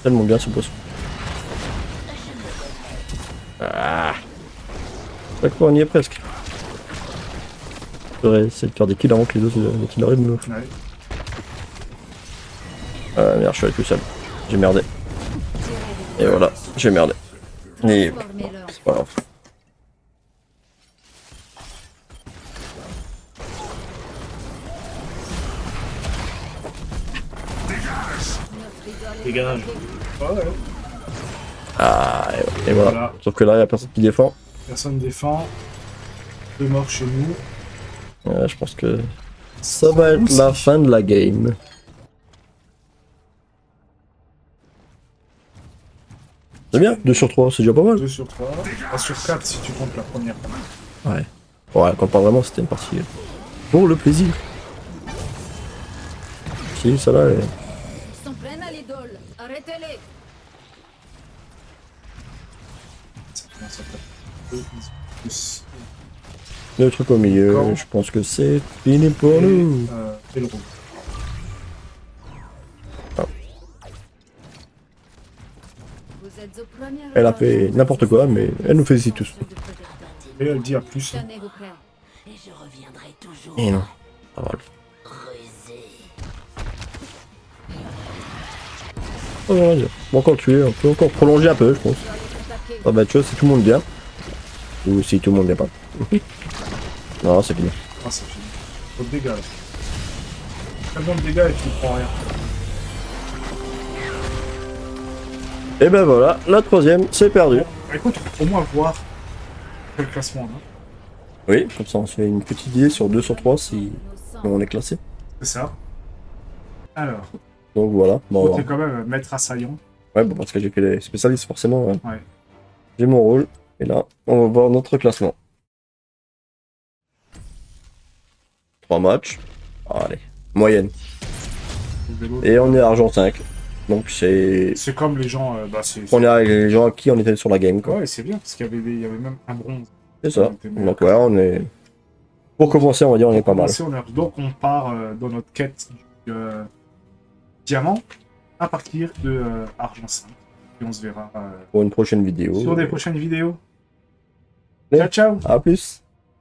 Tellement bien ce boss. Ah. Chaque fois on y est presque. Je devrais essayer de faire des kills avant que les autres qu'ils arrivent. Ouais. Ah merde, je suis allé tout seul. J'ai merdé. Et voilà, j'ai merdé. Et c'est pas grave. Dégage. Ouais. Ah, et voilà. Voilà. Sauf que là, il n'y a personne qui défend. Personne défend. 2 morts chez nous. Ouais, je pense que ça va être la fin de la game. C'est bien, 2 sur 3, c'est déjà pas mal. 2 sur 3. 3 sur 4 si tu comptes la première. Ouais. Ouais, quand pas vraiment, c'était une partie pour le plaisir. Si, ça là, elle... Ils sont pleins à l'idole. Arrêtez-les. Ça commence à faire plus. le truc au milieu, D'accord. je pense que c'est fini pour nous. Et le rouge. Vous êtes aux premières Elle a heures. fait n'importe quoi, mais elle nous félicite tous. Et elle dit à plus. Tenez-vous prêts. Et je reviendrai toujours. Et non, ça va. Oh, on va encore le tuer, on peut encore prolonger un peu, je pense. Ça va être chaud si tout le monde vient. Ou si tout le monde vient pas. Non, c'est fini. Ah, c'est fini. Trop de dégâts là. Tellement de dégâts et tu ne prends rien. Et ben voilà, la troisième, c'est perdu. Bon, écoute, au moins voir le classement, là. Oui, comme ça on se fait une petite idée sur 2 sur 3 si on est classé. C'est ça. Alors, Donc voilà. Bon, faut quand même maître assaillant. ouais, bon, parce que j'ai fait les spécialistes forcément. Ouais. Ouais. J'ai mon rôle. Et là, on va voir notre classement. 3 matchs. Allez, moyenne. Le vélo. Et on est argent 5. Donc c'est... C'est comme les gens. Bah, c'est. On est avec les gens à qui on était sur la game, quoi. Ouais, c'est bien, parce il y avait même un bronze. C'est ça. On était meilleur. Donc ouais, on est... Pour commencer, on va dire, on est pas mal. Donc on part dans notre quête du diamant à partir de argent 5. Et on se verra Pour une prochaine vidéo. sur des prochaines vidéos. Ouais. Ciao, ciao! À plus.